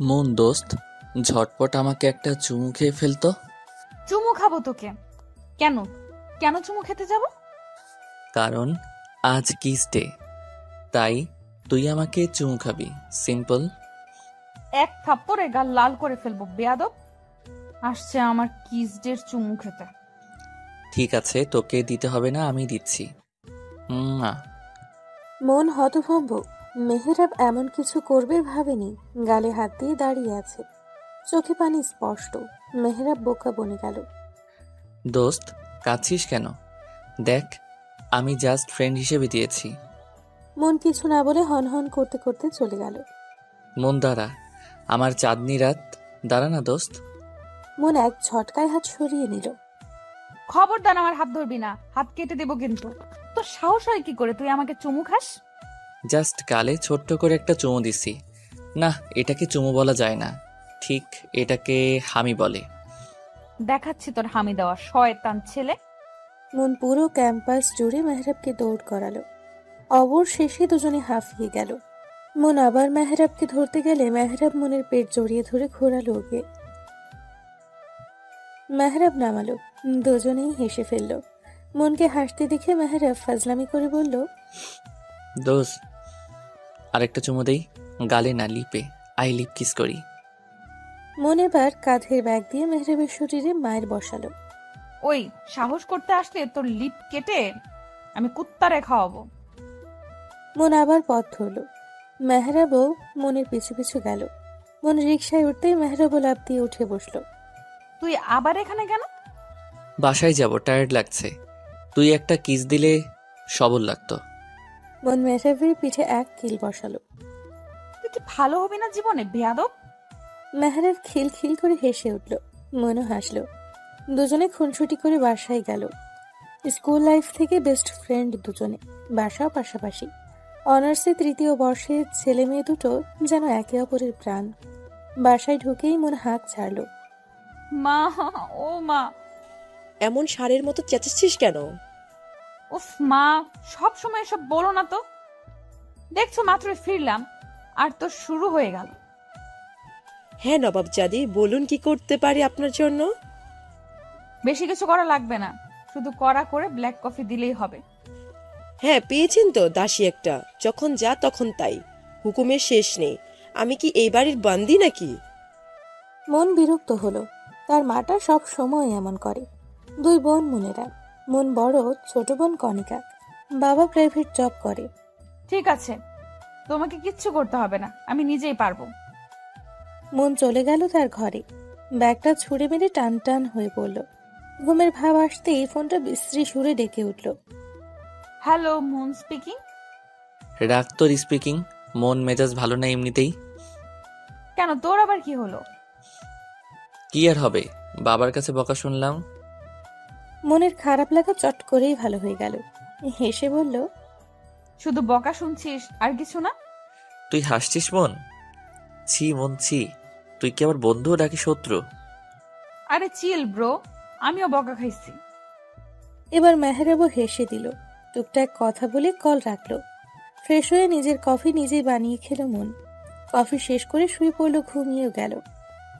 মন দোস্ত, ঝটপট আমাকে একটা চুমু খেয়ে ফেলতো। চুমু খাবো তোকে? কেন কেন চুমু খেতে যাব? কারণ আজ কিস ডে, তাই তুই আমাকে চুমু খাবি। সিম্পল। এক থাপ্পড়ে গাল লাল করে ফেলবো বেয়াদব। আসছে আমার কিস ডের চুমু খেতে। ঠিক আছে, তোকে দিতে হবে না, আমি দিচ্ছি। মা। মন হতভম্ব। মেহেরাব এমন কিছু করবে ভাবেনি। গালে হাত দিয়ে দাঁড়িয়ে আছে, চোখে পানি স্পষ্ট। মেহেরাব বোকা বনে গেল। দোস্ত, কাঁদছিস কেন? দেখ, আমি জাস্ট ফ্রেন্ড হিসেবে দিয়েছি। মন কিছু না বলে হনহন করতে করতে চলে গেল। মন দাঁড়া, আমার চাঁদনি রাত। দাঁড়া না দোস্ত। মন এক ঝটকায় হাত সরিয়ে নিল। খবরদার আমার হাত ধরবি না, হাত কেটে দেবো কিন্তু। তোর সাহস হয় কি করে তুই আমাকে চুমু খাস? জাস্ট গালে ছোট্ট করে একটা চুমু দিছি। না, এটাকে চুমু বলা যায় না, ঠিক এটাকে হামি বলে। দেখাচ্ছি তোর হামি দেওয়া শয়তান ছেলে। মন পুরো ক্যাম্পাস জুড়ে মেহরাবকে দৌড় করালো। অবশেষে দুজনে হাঁফিয়ে গেল। মন আবার মেহরাবকে ধরতে গেলে মেহরাব মনের পেট জড়িয়ে ধরে ঘোরালো ওকে। মেহরাব নামালো। দুজনেই হেসে ফেলল। মনকে হাসতে দেখে মেহরাব ফাজলামি করে বলল, দোস্ত, আরেকটা চুমু দেই। গালে না, লিপে। আই লিপ কিস করি। মন এবার কাঁধের ব্যাগ দিয়ে মেহরাবের শরীরে মায়ের বসালো। ওই সাহস করতে আসলে তোর লিপ কেটে আমি কুত্তারে খাওয়াবো। মন আবার পথ ধরল। মেহরাবও মনের পিছু পিছু গেল। মন রিকশায় উঠতেই মেহরাবও লাফ দিয়ে উঠে বসলো। তুই আবার এখানে কেন? বাসায় যাব, টায়ার্ড লাগছে। তুই একটা কিস দিলে সবল লাগতো। মন মেহরাবের পিঠে এক কিল বসালো। তুই কি ভালো হবি না জীবনে বেয়াদব? মেহরাব খিলখিল করে হেসে উঠল। মনও হাসলো। দুজনে খুনসুটি করে বাসায় গেল। স্কুল লাইফ থেকে বেস্ট ফ্রেন্ড দুজনে, বাসাও পাশাপাশি। অনার্সে তৃতীয় বর্ষে ছেলে মেয়ে দুটো যেন একে অপরের প্রাণ। বাসায় ঢুকেই মন হাঁক ছাড়ল। মা, ও মা। এমন ষাঁড়ের মতো চেঁচাচ্ছিস কেন? উফ মা, সব সময় এসব বলো না তো। দেখছো মাত্রই ফিরলাম আর তো শুরু হয়ে গেল। হ্যাঁ নবাবজাদি, বলুন কি করতে পারি আপনার জন্য? বেশি কিছু করা লাগবে না, শুধু কড়া করে ব্ল্যাক কফি দিলেই হবে। হ্যাঁ, পেয়েছেন তো দাসী একটা, যখন যা তখন তাই, হুকুমের শেষ নেই। আমি কি এই বাড়ির বান্দি নাকি? মন বিরক্ত হলো। তার মাটা সব সময় এমন করে। দুই বোন মনেরা। মন বড়, ছোট বোন কণিকা। বাবা প্রাইভেট জব করে। ঠিক আছে, তোমাকে কিচ্ছু করতে হবে না, আমি নিজেই পারবো। মন চলে গেল তার ঘরে। ব্যাগটা ছুঁড়ে মেরে টান টান হয়ে পড়ল। ঘুমের ভাব আসতেই ফোনটা বিশ্রী সুরে ডেকে উঠল। Hello, moon speaking. রাগ তোর স্পিকিং। মন মেজাজ ভালো না এমনিতেই। কেন, তোর আবার কি হলো? কি আর হবে, বাবার কাছে বকা শুনলাম। মনের খারাপ লাগা চট করেই ভালো হয়ে গেল। হেসে বলল, শুধু বকা শুনছিস আর কিছু না? তুই হাসছিস মন? ছি মন ছি, তুই কি আমার বন্ধু নাকি শত্রু? আরে চিল ব্রো, আমিও বকা খাইছি। এবার মেহরাবও হেসে দিল। টুকটাক কথা বলে কল রাখলো। ফ্রেশ হয়ে নিজের কফি নিজেই বানিয়ে খেলো মন। কফি শেষ করে শুয়ে পড়লো, ঘুমিয়েও গেল।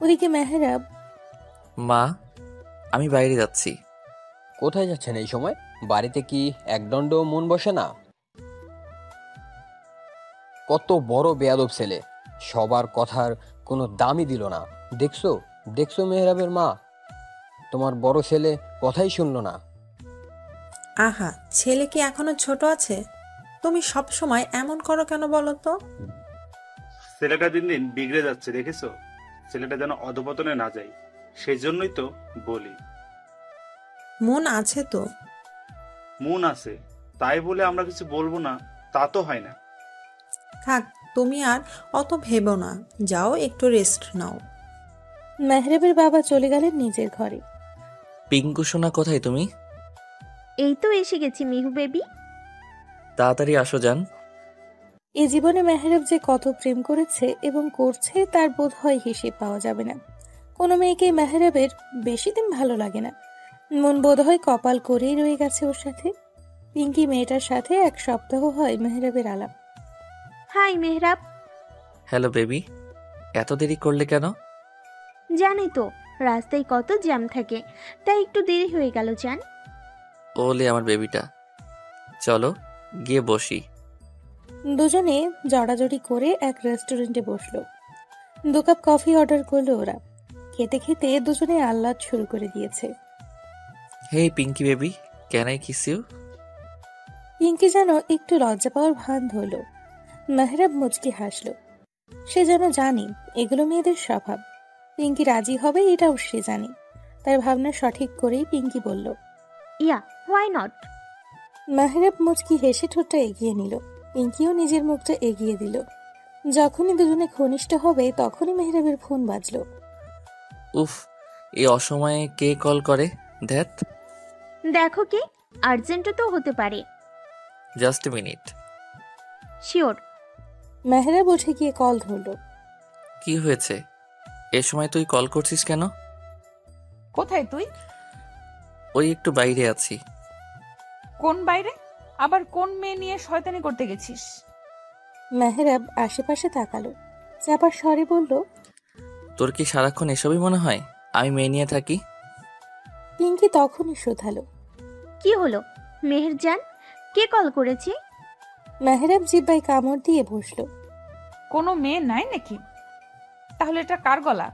ওদিকে মেহরাব, মা, আমি বাইরে যাচ্ছি। কোথায় যাচ্ছেন এই সময়? বাড়িতে কি একদণ্ড মন বসে না? কত বড় বেয়াদব ছেলে, সবার কথার কোনো দামই দিল না। দেখছো দেখছো মেহরাবের মা, তোমার বড় ছেলে কথাই শুনলো না। আহা, ছেলে কি এখনো ছোট আছে? তুমি সব সময় এমন করো কেন বলো তো? ছেলেটা দিন দিন বিগড়ে যাচ্ছে, দেখেছো? ছেলেটা যেন অধপতনে না যায়, সেই জন্যই তো বলি। মন আছে তো। মন আছে তাই বলে আমরা কিছু বলবো না তা তো হয় না। থাক, তুমি আর অত ভেবো না, যাও একটু রেস্ট নাও। মেহরাবের বাবা চলে গেলেন নিজের ঘরে। পিঙ্কু সোনা, কোথায় তুমি? এই তো এসে গেছি মিহু বেবি। তাড়াতাড়ি আসো যান। এ জীবনে মেহরাব যে কত প্রেম করেছে এবং করছে তার বোধ হয় হিসেব পাওয়া যাবে না। কোনো মেয়েকে মেহরাবের বেশি দিন ভালো লাগে না। মন বোধ হয় কপাল করেই রয়ে গেছে ওর সাথে। পিঙ্কি মেয়েটার সাথে 1 সপ্তাহ হয় মেহরাবের আলাপ। হাই মেহরাব, হ্যালো বেবি, এত দেরি করলে কেন? জানি তো, রাস্তায় কত জ্যাম থাকে, তাই একটু দেরি হয়ে গেল জান। ওলে আমার বেবিটা, চলো গিয়ে বসি। দুজনে জড়াজড়ি করে এক রেস্টুরেন্টে বসলো। 2 কাপ কফি অর্ডার করলো ওরা। খেতে খেতে দুজনে আহ্লাদ শুরু করে দিয়েছে। Hey Pinky baby, can I kiss you? Pinky যেন একটু লজ্জা পাওয়ার ভান ধরল। মেহরাব মুচকি হাসলো। সে যেন জানি এগুলো মেয়েদের স্বভাব। পিঙ্কি রাজি হবে এটাও সে জানি। তার ভাবনা সঠিক করেই পিঙ্কি বলল, ইয়া, হোয়াই নট। মেহরাব মুচকি হেসে ঠোঁটটা এগিয়ে নিল। পিঙ্কিও নিজের মুখটা এগিয়ে দিল। যখনই দুজনে ঘনিষ্ঠ হবে তখনই মেহরাবের ফোন বাজলো। উফ, এই অসময়ে কে কল করে? ধ্যাত। দেখো কে, আর্জেন্টও তো হতে পারে। Just minute. শিওর। মেহরাব উঠে গিয়ে কল ধরলো। কি হয়েছে? এ সময় তুই কল করছিস কেন? কোথায় তুই? ওই একটু বাইরে আছি। কোন বাইরে? আবার কোন মেয়ে নিয়ে শয়তানি করতে গেছিস? মেহরাব আশেপাশে তাকালো, চাপার স্বরে বলল, তোর কি সারাক্ষণ এসবই মনে হয় আমি মেয়ে নিয়ে থাকি? পিঙ্কি তখনই শোধালো। কি হলো মেহেরজান, কে কল করেছে? মেহরাব জিব্বায় কামড় দিয়ে বসলো। কোনো মেয়ে নাই নাকি? তাহলে এটা কার গলা?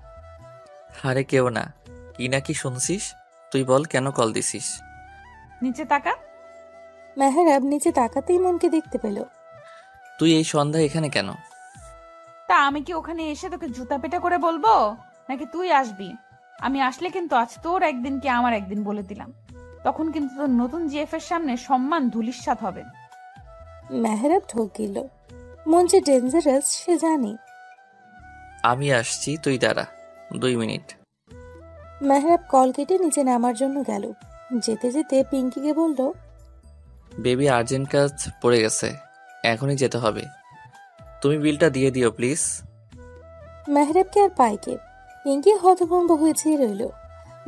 আরে কেউ না। কি না কি শুনছিস? তুই বল কেন কল দিছিস? নিচে তাকা। মেহরাব নিচে তাকাতেই মনকে দেখতে পেল। তুই এই সন্ধ্যা এখানে কেন? তা আমি কি ওখানে এসে তোকে জুতা পেটা করে বলবো, নাকি তুই আসবি? আমি আসলে কিন্তু আজ তোর একদিন কি আমার একদিন বলে দিলাম। তখন কিন্তু তোর নতুন জিএফ এর সামনে সম্মান ধূলিসাৎ হবে। মেহরাব ঢোক গেল। মন যে ডেঞ্জারাস সে জানি। আমি আসছি, তুই দাঁড়া 2 মিনিট। মেহরাব কল কেটে নিচে নামার জন্য গেল। যেতে যেতে পিঙ্কিকে বলল, বেবি আর্জেন্ট কাজ পড়ে গেছে, এখনই যেতে হবে। তুমি বিলটা দিয়ে দিও প্লিজ। মেহরাবকে আর পাইকে। পিঙ্কি হতভম্ব হয়েছে রইল।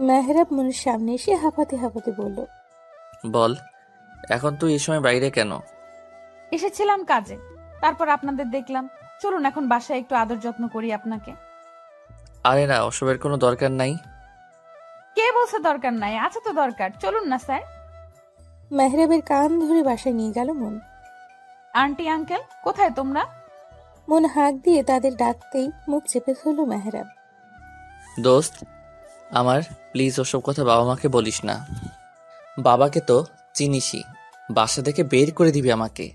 মেহরাব মনের সামনে এসে হাঁপাতে হাঁপাতে বলল, বল, এখন তুই এই সময় বাইরে কেন? এসেছিলাম কাজে, তারপর আপনাদের দেখলাম। চলুন এখন বাসায় একটু আদর যত্ন করি আপনাকে। আরে না, ওসবের কোনো দরকার নাই। কে বলছে দরকার নাই? আছে তো দরকার, চলুন না স্যার। মেহরাবের কান ধরে বাসায় নিয়ে গেল মন। আন্টি আঙ্কেল কোথায় তোমরা? মন হাঁক দিয়ে তাদের ডাকতেই মুখ চেপে ধরল মেহরাব। দোস্ত আমার, প্লিজ ওসব কথা বাবা মাকে বলিস না। বাবাকে তো চিনিসই, বাসা থেকে বের করে দিবি আমাকে।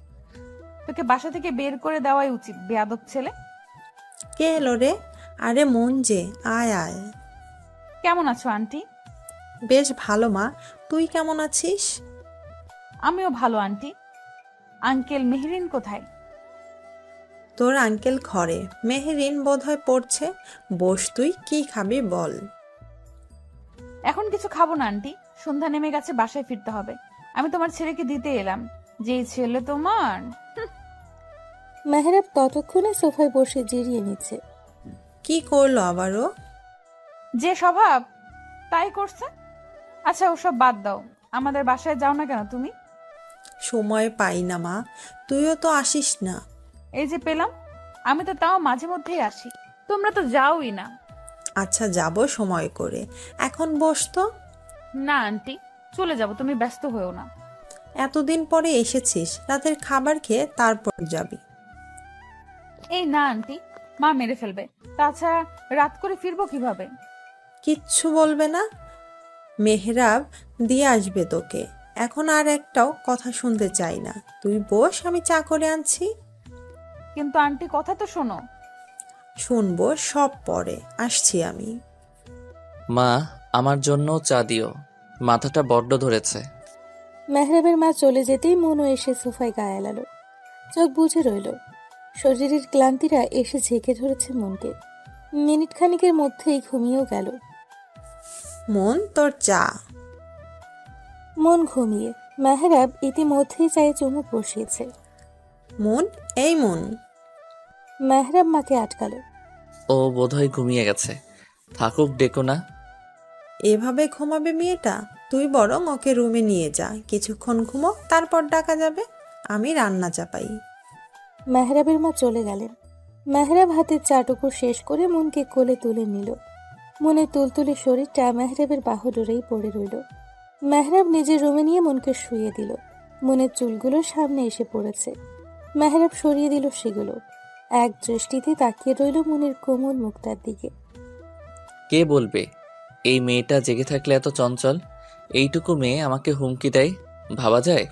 তোকে বাসা থেকে বের করে দেওয়াই উচিত, বেয়াদব ছেলে। কে এলো রে? আরে মন যে, আয় আয়। কেমন আছো আন্টি? বেশ ভালো মা, তুই কেমন আছিস? আমিও ভালো আন্টি। আঙ্কেল মেহরিন কোথায়? তোর আঙ্কেল ঘরে, মেহেরিন বোধহয় পড়ছে। বস, তুই কি খাবি বল। এখন কিছু খাবো না আন্টি, সন্ধ্যা নেমে গেছে, বাসায় ফিরতে হবে। আমি তোমার ছেলেকে দিতে এলাম। যে ছেলে তোমার। মেহরাব ততক্ষণে সোফায় বসে জিরিয়ে নিচ্ছে। কি করলো আবারও? যে স্বভাব তাই করছে। আচ্ছা ওসব বাদ দাও, আমাদের বাসায় যাও না কেন তুমি? সময় পাই না মা, তুইও তো আসিস না। এই যে পেলাম, আমি তো তাও মাঝে মধ্যেই আসি, তোমরা তো যাওই না। আচ্ছা যাব সময় করে, এখন বস তো। না আন্টি, চলে যাব, তুমি ব্যস্ত হয়েও না। এতদিন পরে এসেছিস, রাতের খাবার খেয়ে তারপর যাবি। এই না আন্টি, মা মেরে ফেলবে। তাছাড়া রাত করে ফিরবো কিভাবে? কিচ্ছু বলবে না, মেহরাব দিয়ে আসবে তোকে। এখন আর একটাও কথা শুনতে চাই না, তুই বস, আমি চা করে আনছি। কিন্তু আন্টি কথা তো শোনো। শুনবো সব পরে, আসছি আমি। মা, আমার জন্য চা দিও, মাথাটা বড্ড ধরেছে। মেহরাবের মা চলে যেতেই মনও এসে সোফায় গায়ে এলালো। চোখ বুজে রইল। শরীরের ক্লান্তিরা এসে ঝেঁকে ধরেছে মনকে। মিনিট খানিকের মধ্যেই ঘুমিয়েও গেল। মন, তোর চা। মন ঘুমিয়ে। মেহরাব ইতিমধ্যেই চায়ে চুমুক বসিয়েছে। মন, এই মন। মেহরাব মাকে আটকালো। ও বোধহয় ঘুমিয়ে গেছে, থাকুক, ডেকো না। এভাবে ঘুমাবে মেয়েটা? তুই বরং ওকে রুমে নিয়ে যা, কিছুক্ষণ ঘুমো, তারপর ডাকা যাবে। আমি রান্না চাপাই। মেহরাবের মা চলে গেলেন। মেহরাব হাতের চাটুকু শেষ করে মনকে কোলে তুলে নিল। মনের তুলতুলে শরীরটা মেহরাবের বাহুডোরেই পড়ে রইল। মেহরাব নিজের রুমে নিয়ে মনকে শুইয়ে দিল। মনের চুলগুলো সামনে এসে পড়েছে। মেহরাব সরিয়ে দিল সেগুলো। এক দৃষ্টিতে তাকিয়ে রইল মনের কোমল মুখটার দিকে। কে বলবে এই মেয়েটা জেগে থাকলে এত চঞ্চল? এইটুকু মেয়ে আমাকে হুমকি দেয়, ভাবা যায়?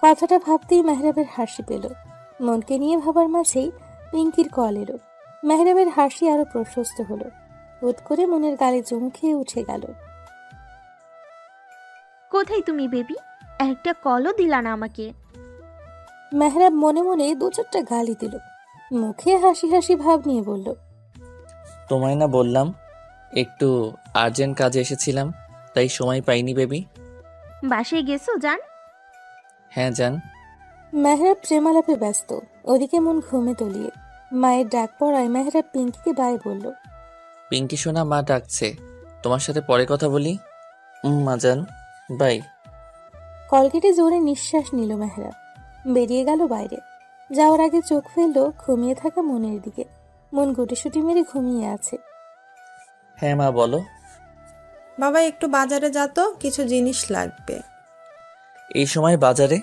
কথাটা ভাবতেই মেহরাবের হাসি পেল। মনকে নিয়ে ভাবার মাঝেই পিঙ্কির কল এলো। মেহরাবের হাসি আরো প্রশস্ত হলো। হুট করে মনের গালে চুমু খেয়ে উঠে গেল। কোথায় তুমি বেবি? একটা কলও দিলা না আমাকে। মেহরাব মনে মনে দু চারটা গালি দিল। মুখে হাসি হাসি ভাব নিয়ে বলল, তোমায় না বললাম একটু আর্জেন্ট কাজে এসেছিলাম, তাই সময় পাইনি বেবি। বাসায় গেছো জান? হ্যাঁ জান। মেহরাব প্রেমালাপে ব্যস্ত। ওদিকে মন ঘুমে তলিয়ে। মায়ের ডাক পড়ায় মেহরাব পিঙ্কিকে বাই বলল। পিঙ্কি সোনা, মা ডাকছে, তোমার সাথে পরে কথা বলি। মা জান, বাই। কল কেটে জোরে নিঃশ্বাস নিল মেহরাব। বেরিয়ে গেল বাইরে। যাওয়ার আগে চোখ ফেললো ঘুমিয়ে থাকা মনের দিকে। মন গুটিসুটি মেরে ঘুমিয়ে আছে। হ্যাঁ মা বলো। বাবা একটু বাজারে যা তো, কিছু জিনিস লাগবে। এই সময় বাজারে?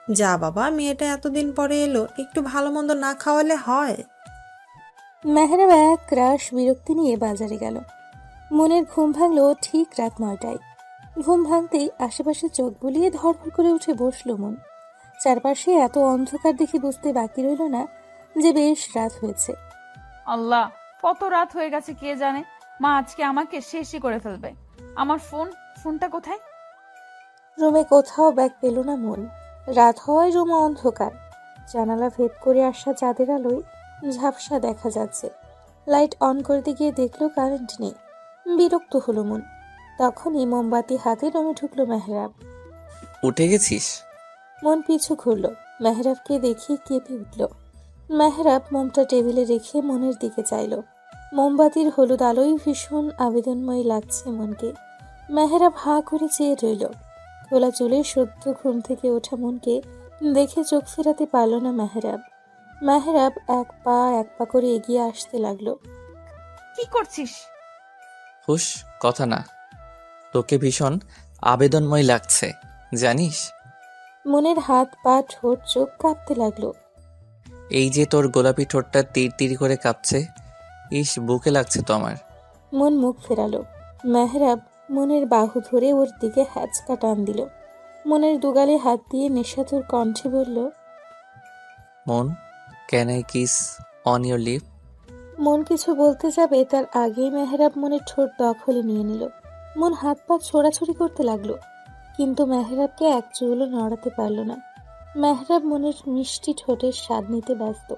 যা বাবা, মেয়েটা এতদিন পরে এলো, একটু ভালো মন্দ না খাওয়ালে হয়? মেহরাব এক রাশ বিরক্তি নিয়ে বাজারে গেল। মনের ঘুম ভাঙলো ঠিক রাত 9টায়। ঘুম ভাঙতেই আশেপাশে চোখ বুলিয়ে ধড়ফড় করে উঠে বসল মন। চারপাশে এত অন্ধকার দেখে বুঝতে বাকি রইল না যে বেশ রাত হয়েছে। আল্লাহ, কত রাত হয়ে গেছে কে জানে। মা আজকে আমাকে শেষই করে ফেলবে। আমার ফোনটা কোথায়? রুমে কোথাও ব্যাগ পেল না মন। রাত হওয়ায় রুমে অন্ধকার। জানালা ভেদ করে আসা চাঁদের আলোয় ঝাপসা দেখা যাচ্ছে। লাইট অন করতে গিয়ে দেখলো কারেন্ট নেই। বিরক্ত হলো মন। তখনই মোমবাতি হাতে রুমে ঢুকলো মেহরাব। উঠে গেছিস? মন পিছু ঘুরল। মেহরাবকে দেখে কেঁপে উঠল। মেহরাব মোমটা টেবিলে রেখে মনের দিকে চাইল। মোমবাতির হলুদ আলোয় ভীষণ আবেদনময় লাগছে মনকে। মেহরাব হাঁ করে চেয়ে রইল। খোলা চুলে সদ্য ঘুম থেকে ওঠা মনকে দেখে চোখ ফেরাতে পারল না মেহরাব। মেহরাব এক পা করে এগিয়ে আসতে লাগলো। কি করছিস? হুশ, কথা না। তোকে ভীষণ আবেদনময় লাগছে, জানিস? মনের হাত পা ঠোঁট চোখ কাঁপতে লাগলো। এই যে তোর গোলাপি ঠোঁটটা তীর তীর করে কাঁপছে, ইস বুকে লাগছে তো আমার। মন মুখ ফেরালো। মেহরাব মনের বাহু ধরে ওর দিকে হ্যাচকা টান দিল। মনের দুগালে হাত দিয়ে নেশাতুর কণ্ঠে বলল, Mon, can I kiss on your lip? মন কিছু বলতে যাবে তার আগেই মেহরাব মনের ঠোঁট দখলে নিয়ে নিল। মন হাত পা ছোড়াছুড়ি করতে লাগলো, কিন্তু মেহরাবকে এক চুলও নড়াতে পারল না। মেহরাব মনের মিষ্টি ঠোঁটের স্বাদ নিতে ব্যস্ত।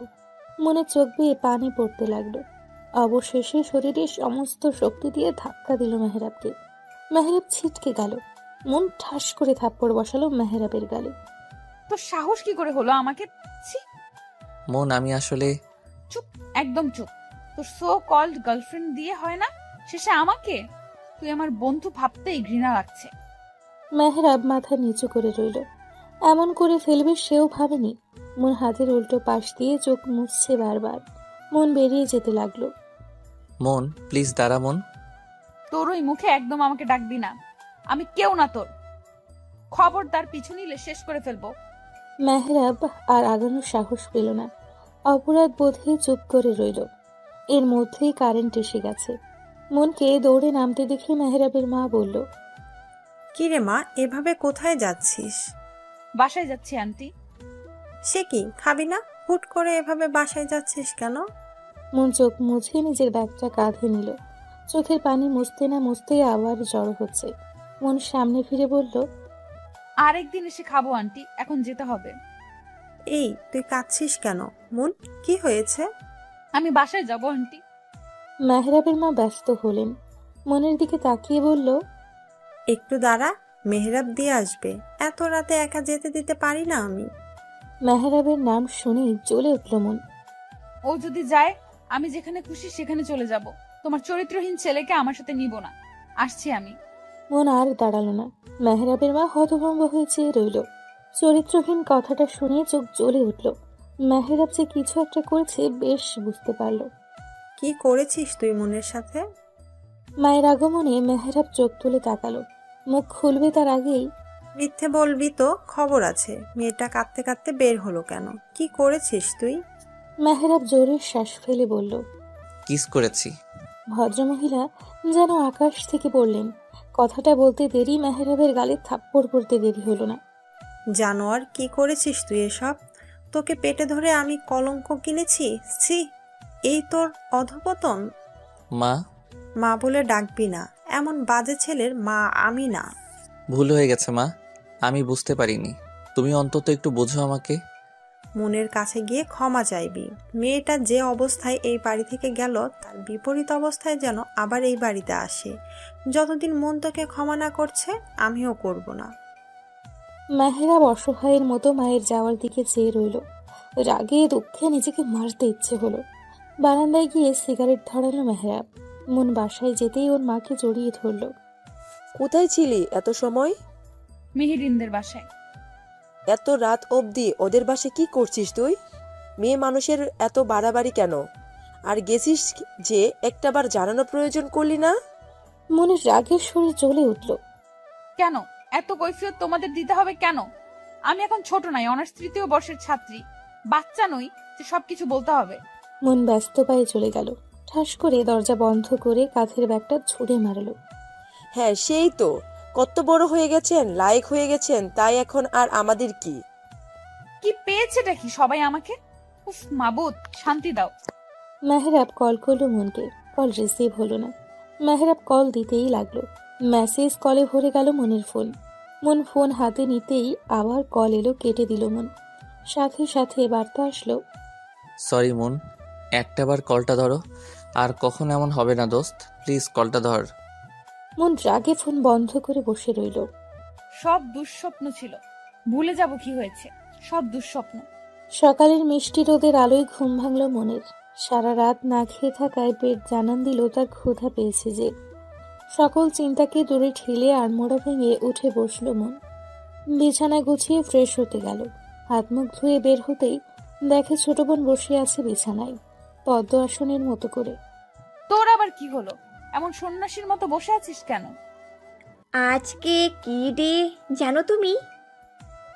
মনে চোখ বেয়ে পানি পড়তে লাগলো। অবশেষে শরীরের সমস্ত শক্তি দিয়ে ধাক্কা দিল মেহরাবকে। মেহরাব ছিটকে গেল। মন ঠাস করে থাপ্পড় বসালো মেহরাবের গালে। তোর সাহস কি করে হলো আমাকে? ছি! মন, আমি আসলে... চুপ, একদম চুপ। তোর সো কল্ড গার্লফ্রেন্ড দিয়ে হয় না, শেষে আমাকে? তুই আমার বন্ধু ভাবতেই ঘৃণা লাগছে। মেহরাব মাথা নিচু করে রইল। এমন করে ফেলবে সেও ভাবেনি। মন হাতের উল্টো পাশ দিয়ে চোখ মুছছে বারবার। মন বেরিয়ে যেতে লাগলো। মন প্লিজ দাঁড়া মন। তোর ওই মুখে একদম আমাকে ডাকবি না। আমি কেউ না তোর। খবরদার পিছু নিলে শেষ করে ফেলবো। মেহরাব আর আগানোর সাহস পেল না। অপরাধ বোধে চুপ করে রইল। এর মধ্যেই কারেন্ট এসে গেছে। মনকে দৌড়ে নামতে দেখে মেহরাবের মা বলল, কি রে মা, এভাবে কোথায় যাচ্ছিস? বাসায় যাচ্ছি আন্টি। সে কি, খাবি না? হুট করে এভাবে বাসায় যাচ্ছিস কেন? মন চোখ মুছে নিজের ব্যাগটা কাঁধে নিল। চোখের পানি মুছতে না মুছতেই আবার জড়ো হচ্ছে। মন সামনে ফিরে বলল, আরেকদিন এসে খাবো আন্টি, এখন যেতে হবে। এই তুই কাঁদছিস কেন? মন, কি হয়েছে? আমি বাসায় যাবো আন্টি। মেহরাবের মা ব্যস্ত হলেন। মনের দিকে তাকিয়ে বলল, একটু দাঁড়া, মেহরাব দিয়ে আসবে। এত রাতে একা যেতে দিতে পারি না আমি। মেহরাবের নাম শুনেই জ্বলে উঠল মন। ও যদি যায়, আমি যেখানে খুশি সেখানে চলে যাব। তোমার চরিত্রহীন ছেলেকে আমার সাথে নিব না। আসছি আমি। মন আর দাঁড়ালো না। মেহরাবের মা হতভম্ব হয়ে চেয়ে রইল। চরিত্রহীন কথাটা শুনে চোখ জ্বলে উঠল। মেহেরাব যে কিছু একটা করেছে বেশ বুঝতে পারল। কি করেছিস তুই মনের সাথে? মায়ের আগমনে মেহেরাব চোখ তুলে তাকালো। মুখ খুলবে তার আগেই মিথ্যে বলবি তো, খবর আছে। মেয়েটা কাঁদতে কাঁদতে বের হলো কেন? কি করেছিস তুই? মেহেরাব জোরে শ্বাস ফেলে বলল। কিস করেছি। ভদ্রমহিলা যেন আকাশ থেকে পড়লেন। কথাটা বলতে দেরি মেহেরাবের গালে থাপ্পড় পড়তে দেরি হলো না। জানোয়ার, কি করেছিস তুই এসব? তোকে পেটে ধরে আমি কলঙ্ক কিনেছি। ছি, এই তোর অধপতন। মা, মা বলে ডাকবি না, এমন বাজে ছেলের মা আমি না। ভুল হয়ে গেছে মা, আমি বুঝতে পারিনি। তুমি অন্তত একটু বোঝো আমাকে। মনের কাছে গিয়ে ক্ষমা চাইবি। মেয়েটা যে অবস্থায় এই বাড়ি থেকে গেল তার বিপরীত অবস্থায় যেন আবার এই বাড়িতে আসে। যতদিন মন তোকে ক্ষমা না করছে আমিও করব না। মেহেরাব অসহায়ের মতো মায়ের যাওয়ার দিকে চেয়ে রইল। রাগে দুঃখে নিজেকে মারতে ইচ্ছে হলো। বারান্দায় গিয়ে সিগারেট ধরালো মেহেরাব। মন বাসায় যেতেই ওর মাকে জড়িয়ে ধরল। কোথায় ছিলি এত সময়? মেহেরিনদের বাসায়। এত রাত অবধি ওদের বাসে কি করছিস তুই? মেয়ে মানুষের এত বাড়াবাড়ি কেন? আর গেছিস যে একটাবার জানানো প্রয়োজন করলি না? মনের রাগের শরীর জ্বলে উঠল। কেন এত কৈফিয়ত তোমাদের দিতে হবে কেন? আমি এখন ছোট নাই, অনার্স 3য় বর্ষের ছাত্রী। বাচ্চা নই যে সবকিছু বলতে হবে। মন ব্যস্ত পায়ে চলে গেল। ঠাস করে দরজা বন্ধ করে কাঁধের ব্যাগটা ছুঁড়ে মারল। হ্যাঁ, সেই তো। কত বড় হয়ে গেছেন, লায়ক হয়ে গেছেন, তাই এখন আর আমাদের কি? কি পেয়েছেটা কি সবাই আমাকে? উফ মাবুদ, শান্তি দাও। মেহেরাব কল করলো মনকে। কল রিসিভ হলো না। মেহেরাব কল দিতেই লাগলো। মেসেজ কলে ভরে গেল মনের ফোন। মন ফোন হাতে নিতেই আবার কল এলো, কেটে দিল মন। সাথে সাথে বার্তা আসলো। সরি মন, একটাবার কলটা ধরো। আর কখন এমন হবে না দোস্ত, প্লিজ কলটা ধর। মন রাগে ফোন বন্ধ করে বসে রইল। সব দুঃস্বপ্ন ছিল, ভুলে যাব কি হয়েছে। সব দুঃস্বপ্ন। সকালের মিষ্টি রোদের আলোয় ঘুম ভাঙল মনের। সারা রাত না খেয়ে থাকায় পেট জানান দিল তার ক্ষুধা পেয়েছে যে। সকল চিন্তাকে দূরে ঠেলে আড়মোড়া ভেঙে উঠে বসল মন। বিছানা গুছিয়ে ফ্রেশ হতে গেল। হাত মুখ ধুয়ে বের হতেই দেখে ছোট বোন বসে আছে বিছানায়, পদ্ম আসনের মতো করে। তোর আবার কি হলো? এমন সন্ন্যাসীর মতো বসে আছিস কেন? আজকে কি ডে জানো তুমি?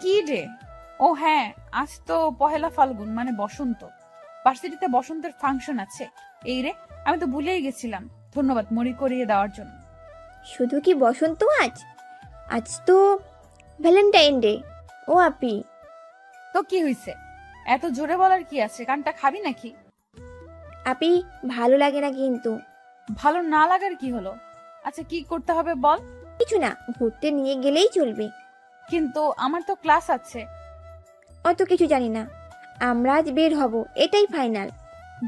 কি রে? ও হ্যাঁ, আজ তো পহেলা ফাল্গুন, মানে বসন্ত। ভার্সিটিতে বসন্তের ফাংশন আছে। এই রে, আমি তো ভুলেই গেছিলাম। ধন্যবাদ মনে করিয়ে দেওয়ার জন্য। শুধু কি বসন্ত আজ? আজ তো ভ্যালেন্টাইন ডে। ও আপি, তো কি হইছে? এত জোরে বলার কি আছে? কানটা খাবি নাকি? আপি ভালো লাগে না কিন্তু। ভালো না লাগার কি হলো? আচ্ছা কি করতে হবে বল। কিছু না, ঘুরতে নিয়ে গেলেই চলবে। কিন্তু আমার তো ক্লাস আছে। অত কিছু জানি না, আমরা আজ বের হব, এটাই ফাইনাল।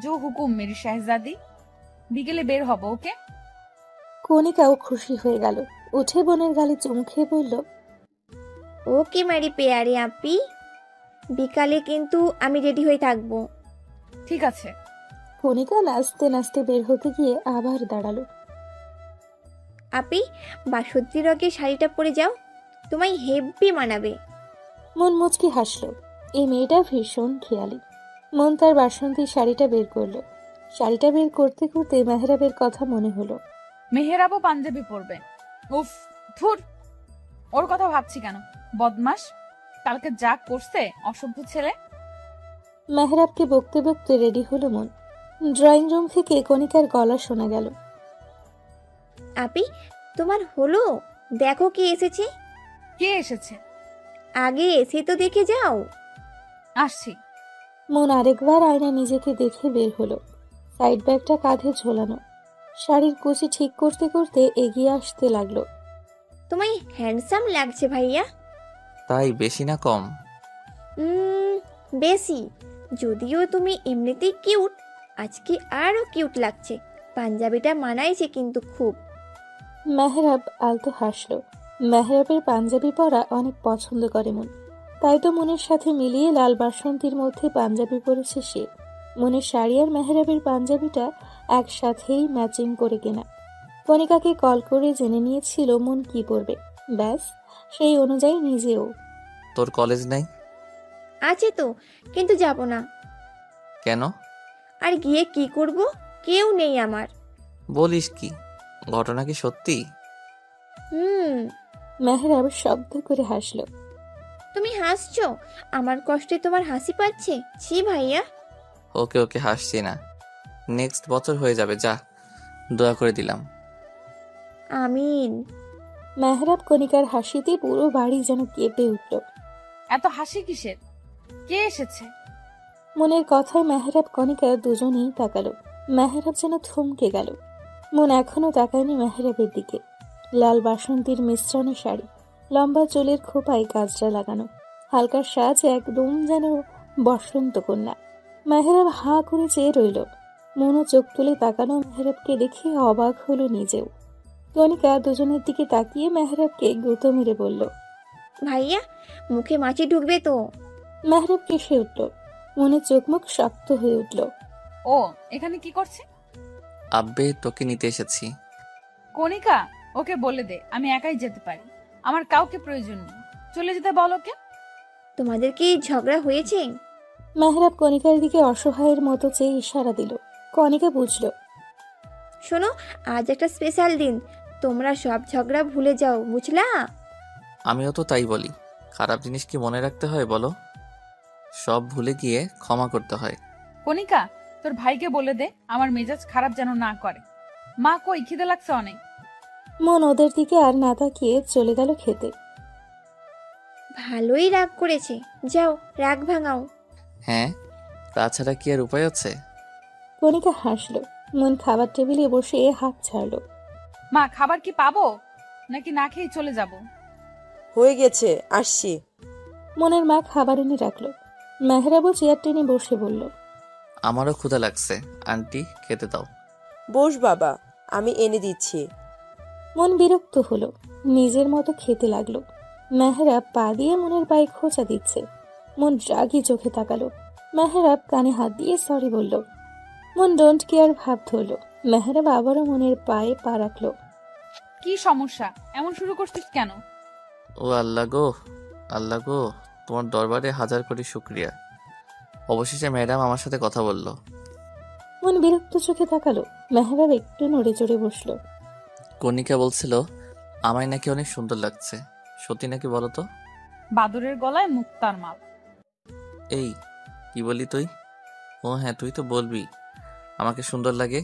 জো হুকুম মেরি শাহজাদি। বিকেলে বের হব, ওকে? কণিকাও খুশি হয়ে গেল। উঠে বোনের গালে চুমু খেয়ে বলল, ওকে মারি পেয়ারে আপি, বিকালে কিন্তু আমি রেডি হয়ে থাকবো। ঠিক আছে। কণিকা নাচতে নাচতে বের হতে গিয়ে আবার দাঁড়ালো। আপি, বাসন্তী রঙের শাড়িটা পরে যাও, তোমায় হেব্বি মানাবে। মন মুচকি হাসলো। এই মেয়েটা ভীষণ খেয়ালি। মন তার বাসন্তী শাড়িটা বের করলো। শাড়িটা বের করতে করতে মেহরাবের কথা মনে হলো। মেহেরাবও পাঞ্জাবি পরবে। উফ, ধুর, ওর কথা ভাবছি কেন? বদমাস, কালকে যা করছে, অসভ্য ছেলে। মেহরাবকে বকতে বকতে রেডি হলো মন। ড্রয়িং রুম থেকে কণিকার গলা শোনা গেল। আপি, তোমার হলো? দেখো কে এসেছে। কে এসেছে? আগে এসে তো দেখে যাও। আসছি। মন আরেকবার আয়না নিজেকে দেখে বের হলো। সাইড ব্যাগটা কাঁধে ঝোলানো। শাড়ির কুচি ঠিক করতে করতে এগিয়ে আসতে লাগলো। তোমায় হ্যান্ডসাম লাগছে ভাইয়া। তাই বেশি না কম? বেশি। যদিও তুমি এমনিতেই কিউট, আজকে আরো কিউট লাগছে। পাঞ্জাবিটা মানাইছে কিন্তু খুব। মেহরাব আলতো হাসলো। মেহরাবের পাঞ্জাবি পরা অনেক পছন্দ করে মন। তাই তো মনের সাথে মিলিয়ে লাল বাসন্তীর মধ্যে পাঞ্জাবি পরেছে সে। মনের শাড়ি আর মেহরাবের পাঞ্জাবিটা একসাথেই ম্যাচিং করে কেনা। কণিকাকে কল করে জেনে নিয়েছিল মন কি পরবে। ব্যাস সেই অনুযায়ী নিজেও। তোর কলেজ নাই? আছে তো, কিন্তু যাব না। কেন? আর গিয়ে কি করব? কেউ নেই আমার। বলিস কি? ঘটনা কি সত্যি? হুম। মেহরাব শব্দ করে হাসলো। তুমি হাসছো? আমার কষ্টে তোমার হাসি পাচ্ছে? ছি ভাইয়া। ওকে ওকে, হাসছি না। নেক্সট বছর হয়ে যাবে, যা, দোয়া করে দিলাম। আমিন। মেহরাব কণিকার হাসিতে পুরো বাড়ি যেন কেঁপে উঠল। এত হাসি কিসের? কে এসেছে? মনের কথায় মেহরাব কণিকা দুজনেই তাকালো। মেহরাব যেন থমকে গেল। মন এখনো তাকায়নি মেহরাবের দিকে। লাল বাসন্তীর মিশ্রণে শাড়ি, লম্বা চুলের খোপায় গাজরা লাগানো, হালকা সাজ, একদম যেন বসন্ত কন্যা। মেহরাব হাঁ করে চেয়ে রইল। মনও চোখ তুলে তাকানো মেহরাবকে দেখে অবাক হলো নিজেও। কণিকা দুজনের দিকে তাকিয়ে মেহরাবকে গুঁতো মেরে বলল, ভাইয়া, মুখে মাছি ঢুকবে তো। মেহরাব কেসে উঠল। মনে চোখ মুখ শক্ত হয়ে উঠল। ও এখানে কি করছে? আব্বে, তোকে নিতে এসেছি। কণিকা, ওকে বলে দে আমি একাই যেতে পারি, আমার কাউকে প্রয়োজন নেই। চলে যেতে বল ওকে। তোমাদের কি ঝগড়া হয়েছে? মেহরাব কণিকার দিকে অসহায়ের মতো চেয়ে ইশারা দিল। কণিকা বুঝল। শোনো, আজ একটা স্পেশাল দিন, তোমরা সব ঝগড়া ভুলে যাও, বুঝলা? আমিও তো তাই বলি। খারাপ জিনিস কি মনে রাখতে হয় বলো? সব ভুলে গিয়ে ক্ষমা করতে হয়। কণিকা, তোর ভাইকে বলে দে আমার মেজাজ খারাপ যেন না করে। মা কই, খিদে লাগছে অনেক। মন ওদের দিকে আর না তাকিয়ে চলে গেল খেতে। ভালোই রাগ করেছে, যাও রাগ ভাঙাও। হ্যাঁ, তাছাড়া কি আর উপায় আছে? কণিকা হাসল। মন খাবার টেবিলে বসে হাত ছাড়ল। মা, খাবার কি পাবো নাকি না খেয়ে চলে যাব? হয়ে গেছে, আসছি। মনের মা খাবার এনে রাখলো। মেহরাবও চেয়ার টেনে বসে বলল, আমারও ক্ষুধা লাগছে, আন্টি খেতে দাও। বস বাবা, আমি এনে দিচ্ছি। মন বিরক্ত হলো। নিজের মতো খেতে লাগলো। মেহরাব পা দিয়ে মনের পায়ে খোঁচা দিচ্ছে। মন রাগি চোখে তাকালো। মেহরাব কানে হাত দিয়ে সরি বলল। মন ডোন্ট কেয়ার ভাব ধরলো। মেহরাব আবারও মনের পায়ে পা রাখলো। কি সমস্যা? এমন শুরু করছিস কেন? ও আল্লাহ গো, আল্লাহ গো, তোমার দরবারে হাজার কোটি শুক্রিয়া। অবশেষে ম্যাডাম আমার সাথে কথা বলল। মন বিরক্ত চোখে তাকালো। মেহরাব একটু নড়ে চড়ে বসলো। কণিকা বলছিল আমায় নাকি অনেক সুন্দর লাগছে। সত্যি নাকি বলো তো? বাদরের গলায় মুক্তার মাল। এই, কি বলি তুই? ও হ্যাঁ, তুই তো বলবি আমাকে সুন্দর লাগে।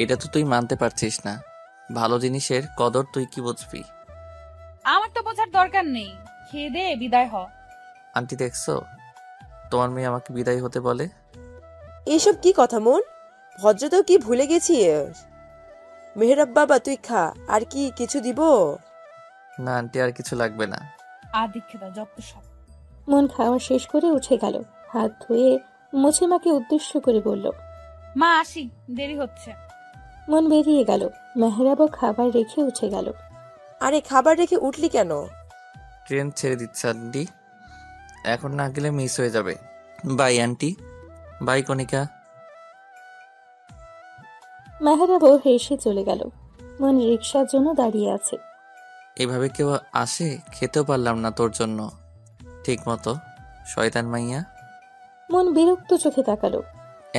এটা তো তুই মানতে পারছিস না। ভালো জিনিসের কদর তুই কি বুঝবি? আমার তো বোঝার দরকার নেই, খেয়ে দে বিদায় হ। আন্টি দেখছো, তোমার মেয়ে আমাকে বিদায় হতে বলে। এইসব কি কথা মন? ভদ্রতাও কি ভুলে গেছিস? মেহরাব বাবা, তুই খা। আর কি কিছু দিব? না আন্টি, আর কিছু লাগবে না। আর দীক্ষে দাও যত সব। মন খাওয়া শেষ করে উঠে গেল। হাত ধুয়ে মুছে মাকে উদ্দেশ্য করে বলল, মা আসি, দেরি হচ্ছে। মন বেরিয়ে গেল। মেহরাবও খাবার রেখে উঠে গেল। আরে, খাবার রেখে উঠলি কেন? ট্রেন ছেড়ে দিচ্ছে আন্টি, এখন না গেলে মিস হয়ে যাবে। বাই আন্টি, বাই কণিকা। মেহরাবও হেসে চলে গেল। মন রিক্সার জন্য দাঁড়িয়ে আছে। এভাবে কেউ আসে? খেতেও পারলাম না তোর জন্য ঠিক মতো, শয়তান মাইয়া। মন বিরক্ত চোখে তাকালো।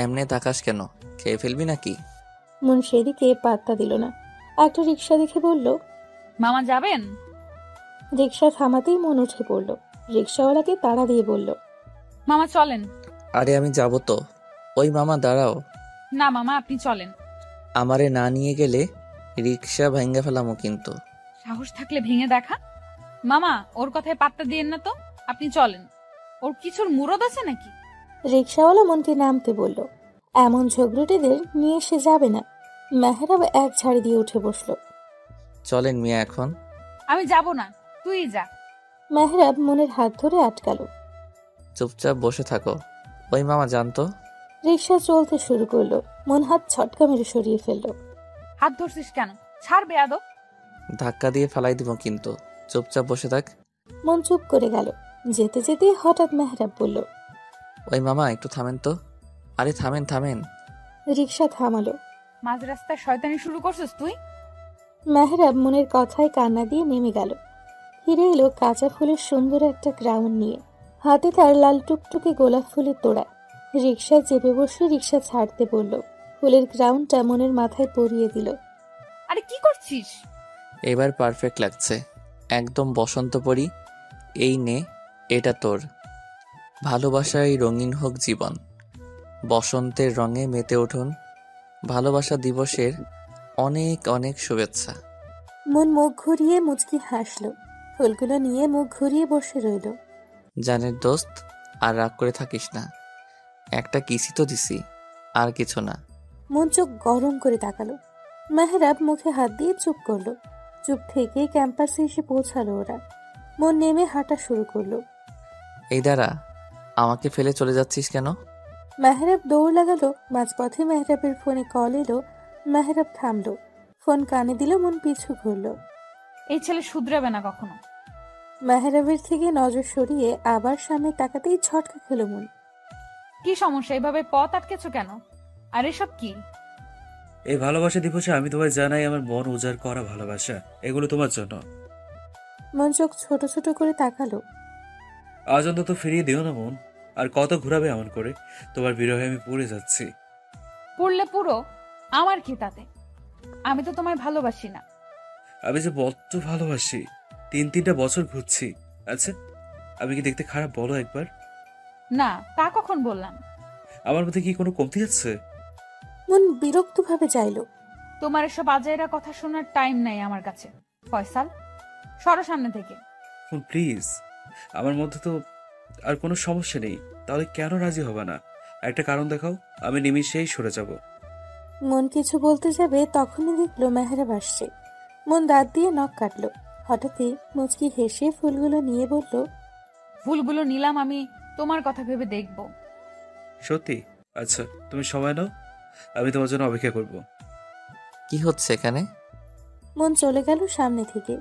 এমনে তাকাস কেন? খেয়ে ফেলবি নাকি? মন সেদিকে পাত্তা দিল না। একটা রিক্সা দেখে বলল, মামা যাবেন? রিক্সা থামাতেই মন উঠে পড়ল। রিক্সাওয়ালাকে তাড়া দিয়ে বলল, মামা চলেন। আরে আমি যাব তো। ওই মামা দাঁড়াও। না মামা, আপনি চলেন। আমারে না নিয়ে গেলে রিক্সা ভাঙ্গা ফেলামো কিন্তু। সাহস থাকলে ভেঙে দেখা। মামা, ওর কথায় পাত্তা দিয়েন না তো, আপনি চলেন। ওর কিছুর মুরদ আছে নাকি? রিক্সাওয়ালা মনকে নামতে বলল। এমন ঝগড়ুটেদের নিয়ে সে যাবে না। মেহরাব এক ঝাড়ি দিয়ে উঠে বসল। চলেন মিয়া এখন। আমি যাব না, তুই যা। মেহরাব মনের হাত ধরে আটকালো। চুপচাপ বসে থাকো। ওই মামা জানতো। রিক্সা চলতে শুরু করলো। মন হাত ছটকা মেরে সরিয়ে ফেললো। হাত ধরছিস কেন? ছাড় বেয়াদব। ধাক্কা দিয়ে ফেলাই দিব কিন্তু, চুপচাপ বসে থাক। মন চুপ করে গেল। যেতে যেতে হঠাৎ মেহরাব বলল, ওই মামা একটু থামেন তো। আরে থামেন থামেন। রিক্সা থামালো। মাঝ রাস্তায় শয়তানি শুরু করছিস তুই? মেহরাব মনের কথায় কান্না দিয়ে নেমে গেল। ফিরে এলো কাঁচা ফুলের সুন্দর একটা গ্রাউন্ড নিয়ে। হাতে তার লাল টুকটুকে গোলাপ ফুলের তোড়া। রিকশায় চেপে বসে রিকশা ছাড়তে বলল। ফুলের গ্রাউন্ডটা মনের মাথায় পরিয়ে দিল। আরে কি করছিস? এবার পারফেক্ট লাগছে, একদম বসন্ত পরি। এই নে, এটা তোর। ভালোবাসায় রঙিন হোক জীবন, বসন্তের রঙে মেতে উঠুন। ভালোবাসা দিবসের অনেক অনেক শুভেচ্ছা। মন মুখ ঘুরিয়ে মুচকি হাসলো। ফুলগুলো নিয়ে মুখ ঘুরিয়ে বসে রইল। জানের দোস্ত, আর রাগ করে থাকিস না। একটা কিসি তো দিছি, আর কিছু না। মন চোখ গরম করে তাকালো। মেহরাব মুখে হাত দিয়ে চুপ করলো। চুপ থেকে ক্যাম্পাসে এসে পৌঁছালো ওরা। মন নেমে হাঁটা শুরু করলো। এই দাঁড়া, আমাকে ফেলে চলে যাচ্ছিস কেন? মেহরাব দৌড় লাগালো। মাঝপথে মেহরাবের ফোনে কল এলো। মেহরাব থামলো, ফোন কানে দিল। মন পিছু ঘুরলো। এই ছেলে শুধরাবে না কখনো। মেহরাবের থেকে নজর সরিয়ে আবার সামনে তাকাতেই ঝটকা খেলো মন। কি সমস্যা? এভাবে পথ আটকেছো কেন? আর এসব কি? এই ভালোবাসা দিবসে আমি তোমায় জানাই আমার মন উজাড় করা ভালোবাসা, এগুলো তোমার জন্য। মন চোখ ছোট ছোট করে তাকালো। আজ অন্তত ফিরিয়ে দিও না মন, আর কত ঘুরাবে এমন করে? তোমার বিরহে আমি পুড়ে যাচ্ছি। পড়লে পুরো, আমার কি তাতে? আমি তো তোমায় ভালোবাসি না। আমি যে বড্ড ভালোবাসি, 3-3টা বছর ঘুরছি। আচ্ছা, আমি কি দেখতে খারাপ বলো একবার? না, তা কখন বললাম? আমার মধ্যে কি কোনো কমতি আছে? মন বিরক্ত ভাবে চাইলো। তোমার এসব আজাইরা কথা শোনার টাইম নাই আমার কাছে। ফয়সাল, সরো সামনে থেকে। প্লিজ, আমার মধ্যে তো আর কোনো সমস্যা নেই, তাহলে কেন রাজি হবে না? একটা কারণ দেখাও, আমি নিমিষেই সরে যাব। মন কিছু বলতে যাবে তখনই দেখলো মেহরাব আসছে। মন দাঁত দিয়ে নখ কাটলো। হঠাৎই মুচকি হেসে ফুলগুলো নিয়ে বলল, ফুলগুলো নিলাম আমি তোমার কথা ভেবে দেখব। সত্যি? আচ্ছা, তুমি সময় নাও, আমি তোমার জন্য অপেক্ষা করব। কি হচ্ছে এখানে? মন চলে গেল সামনে থেকে।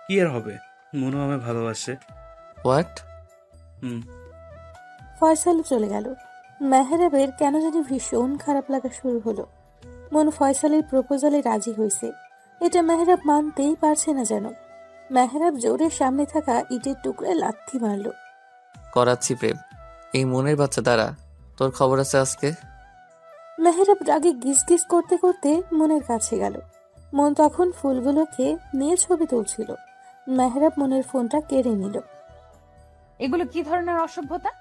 কি আর হবে, মনও আমায় ভালোবাসে। হোয়াট? হুম। ফয়সালও চলে গেল। মেহরাবের কেন জানি ভীষণ খারাপ লাগা শুরু হলো। মন ফয়সালের প্রপোজালে রাজি হয়েছে, এটা মেহরাব মানতেই পারছে না যেন। মেহরাব জোরে সামনে থাকা ইটের টুকরায় লাথি মারল। করাচ্ছি প্রেম। এই মনের বাচ্চা দ্বারা তোর খবর আছে আজকে। মেহরাব রাগে গিজ গিজ করতে করতে মনের কাছে গেল। মন তখন ফুলগুলোকে নিয়ে ছবি তুলছিল। মেহরাব মনের ফোনটা কেড়ে নিল। এগুলো কি ধরনের অসভ্যতা?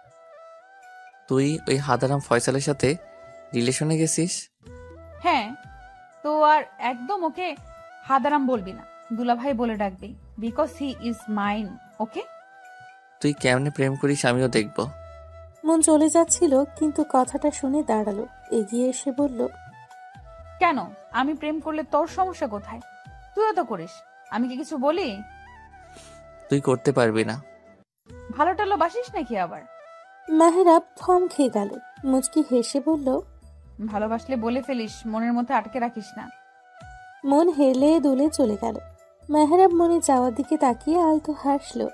তুই ওই হাদারাম ফয়সালের সাথে রিলেশনে গেছিস? হ্যাঁ, তো আর একদম ওকে হাদারাম বলবি না, দুলাভাই বলে ডাকবি, বিকজ হি ইজ মাইন। ওকে? তুই কেমনে প্রেম করিস আমিও দেখব। মন চলে যাচ্ছিল, কিন্তু কথাটা শুনে দাঁড়ালো। এগিয়ে এসে বলল, কেন? আমি প্রেম করলে তোর সমস্যা কোথায়? তুইও তো করিস, আমি কি কিছু বলি? তুই করতে পারবি না। ভালো টালো বাসিস নাকি আবার? মেহরাব থম খেয়ে গেল। মুচকি হেসে বলল, ভালোবাসলে বলে ফেলিস, মনের মধ্যে আটকে রাখিস না। মন হেলে দুলে চলে গেল। মেহরাব মনে যাওয়ার দিকে তাকিয়ে আলতো হাসলো।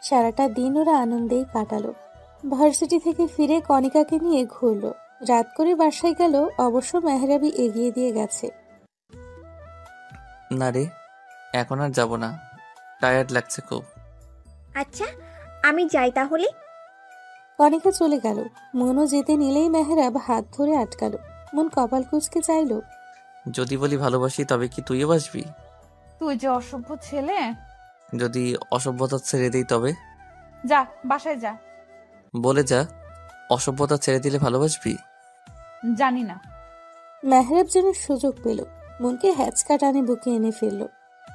সারাটা দিন ওরা আনন্দেই কাটালো। ভার্সিটি থেকে ফিরে কণিকাকে নিয়ে ঘুরলো। রাত করে বাসায় গেল, অবশ্য মেহরাবই এগিয়ে দিয়ে গেছে। না রে, এখন আর যাব না, টায়ার্ড লাগছে খুব। আচ্ছা, আমি যাই তাহলে। কণিকা চলে গেল। মনও যেতে নিলেই মেহরাব হাত ধরে আটকালো। মন কপাল কুঁচকে চাইল, যদি বলি ভালোবাসি তবে কি তুইও বাসবি? তুই যে অসভ্য ছেলে। যদি অসভ্যতা ছেড়ে দিই তবে? যা, বাসায় যা। বলে যা, অসভ্যতা ছেড়ে দিলে ভালোবাসবি? জানি না। মেহরাব যেন সুযোগ পেল। মনকে হ্যাচকা টানে বুকে এনে ফেলল।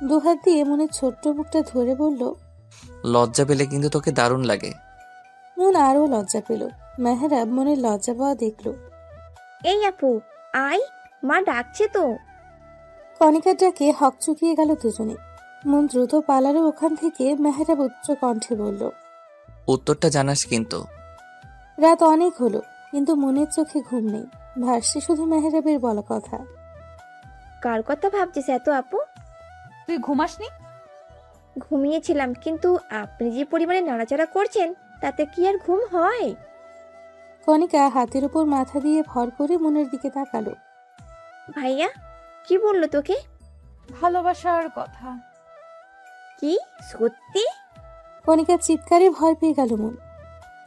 দুহাত দিয়ে মনের ছোট্ট বুকটা ধরে বলল, লজ্জা পেলে কিন্তু তোকে দারুণ লাগে। মন আরো লজ্জা পেল। মেহরাব মনের লজ্জা পাওয়া দেখল। এই আপু, আয়, মা ডাকছে তো। কণিকার ডাকে হকচকিয়ে গেল দুজনে। মন দ্রুত পালালো ওখান থেকে। মেহরাব উচ্চ কণ্ঠে বলল, উত্তরটা জানাস কিন্তু। রাত অনেক হলো, কিন্তু মনের চোখে ঘুম নেই। ভাসছে শুধু মেহরাবের বলা কথা। কার কথা ভাবছিস এত আপু? তুই ঘুমাসনি? ঘুমিয়েছিলাম, কিন্তু আপনি যে পরিমাণে নাড়াচাড়া করছেন তাতে কি আর ঘুম হয়? কণিকা হাতের উপর মাথা দিয়ে ভর করে মনের দিকে তাকালো। ভাইয়া কি বললো তোকে? ভালোবাসার কথা। কি সত্যি? কণিকার চিৎকারে ভয় পেয়ে গেল মন।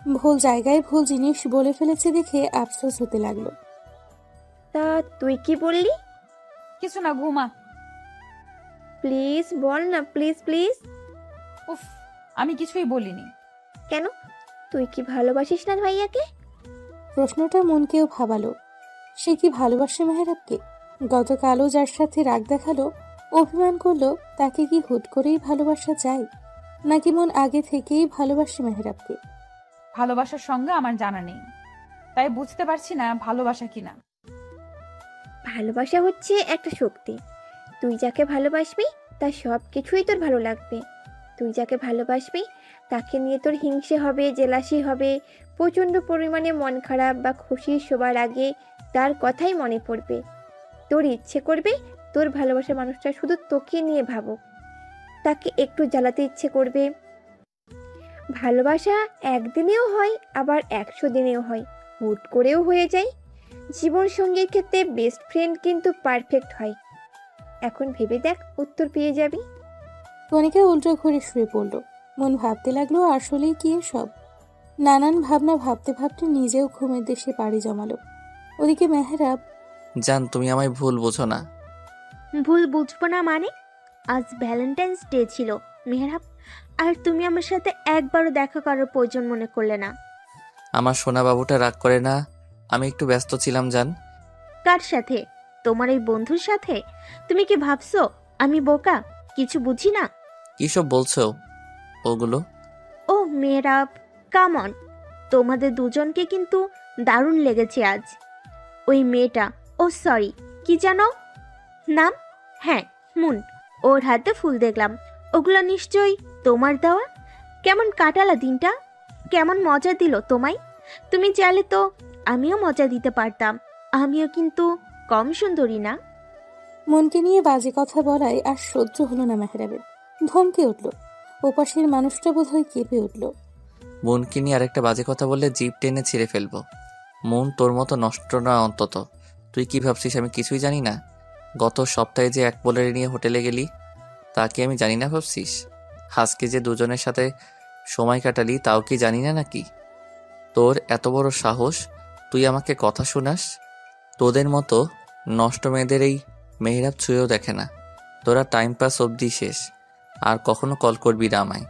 ভুল জায়গায় ভুল জিনিস বলে ফেলেছে দেখে আফসোস হতে লাগলো। তা তুই কি বললি? কিছু না, ঘুমা। প্লিজ বল না, প্লিজ প্লিজ। উফ, আমি কিছুই বলিনি। কেন, তুই কি ভালোবাসিস না ভাইয়াকে? প্রশ্নটা মনকেও ভাবালো। সে কি ভালোবাসে মেহেরাবকে? গতকালও যার সাথে রাগ দেখালো, অভিমান করলো, তাকে কি হুট করেই ভালোবাসা যায়, নাকি মন আগে থেকেই ভালোবাসে মেহেরাবকে? ভালোবাসার সঙ্গে আমার জানা নেই, তাই বুঝতে পারছি না ভালোবাসা কিনা। ভালোবাসা হচ্ছে একটা শক্তি। তুই যাকে ভালোবাসবি তার সব কিছুই তোর ভালো লাগবে। তুই যাকে ভালোবাসবি তাকে নিয়ে তোর হিংসে হবে, জেলাসি হবে, প্রচণ্ড পরিমাণে মন খারাপ বা খুশি সবার আগে তার কথাই মনে পড়বে। তোর ইচ্ছে করবে তোর ভালোবাসার মানুষটা শুধু তোকে নিয়ে ভাবুক, তাকে একটু জ্বালাতে ইচ্ছে করবে। ভালোবাসা একদিনেও হয়, আবার 100 দিনেও হয়, হুট করেও হয়ে যায়। জীবন সঙ্গীর ক্ষেত্রে বেস্ট ফ্রেন্ড কিন্তু পারফেক্ট হয়। এখন ভেবে দেখ, উত্তর পেয়ে যাবি। কণিকা উল্টো ঘুরে শুয়ে পড়ল। মন ভাবতে লাগলো আসলেই কি এসব। নানান ভাবনা ভাবতে ভাবতে নিজেও ঘুমের দেশে পাড়ি জমালো। ওদিকে মেহরাব। জান, তুমি আমায় ভুল বোঝো না। ভুল বুঝবো না মানে? আজ ভ্যালেন্টাইন্স ডে ছিল মেহরাব, আর তুমি আমার সাথে একবারও দেখা করার প্রয়োজন মনে করলে না। আমার সোনা বাবুটা রাগ করে না, আমি একটু ব্যস্ত ছিলাম জান। কার সাথে? তোমার এই বন্ধুর সাথে? তুমি কি ভাবছো আমি বোকা, কিছু বুঝি না? কি সব বলছো ওগুলো? ও মেহরাব, কাম অন, তোমাদের দুজনকে কিন্তু দারুণ লেগেছে আজ। ওই মেয়েটা, ও সরি, কি জানো নাম? হ্যাঁ, মুন। ওর হাতে ফুল দেখলাম, ওগুলো নিশ্চয়ই তোমার দেওয়া। কেমন কাটালা দিনটা? কেমন মজা দিল তোমায়? তুমি চাইলে তো আমিও মজা দিতে পারতাম। আমিও কিন্তু কম সুন্দরী না। মনকে নিয়ে বাজে কথা বলায় আর সহ্য হলো না মেহরাবের। ধমকে উঠল। ওপাশের মানুষটা বোধহয় কেঁপে উঠল। মনকে নিয়ে আরেকটা বাজে কথা বললে জিভ টেনে ছিঁড়ে ফেলবো। মন তোর মতো নষ্ট না অন্তত। তুই কি ভাবছিস আমি কিছুই জানি না? গত সপ্তাহে যে এক বোলের নিয়ে হোটেলে গেলি, তা কি আমি জানি না ভাবছিস? আজকে যে দুজনের সাথে সময় কাটালি, তাও কি জানি না নাকি? তোর এত বড় সাহস, তুই আমাকে কথা শোনাস? তোদের মতো নষ্ট মেয়েদের এই মেহরাব ছুঁয়েও দেখে না। তোরা টাইম পাস অবধি শেষ, আর কখনো কল করবি না আমায়।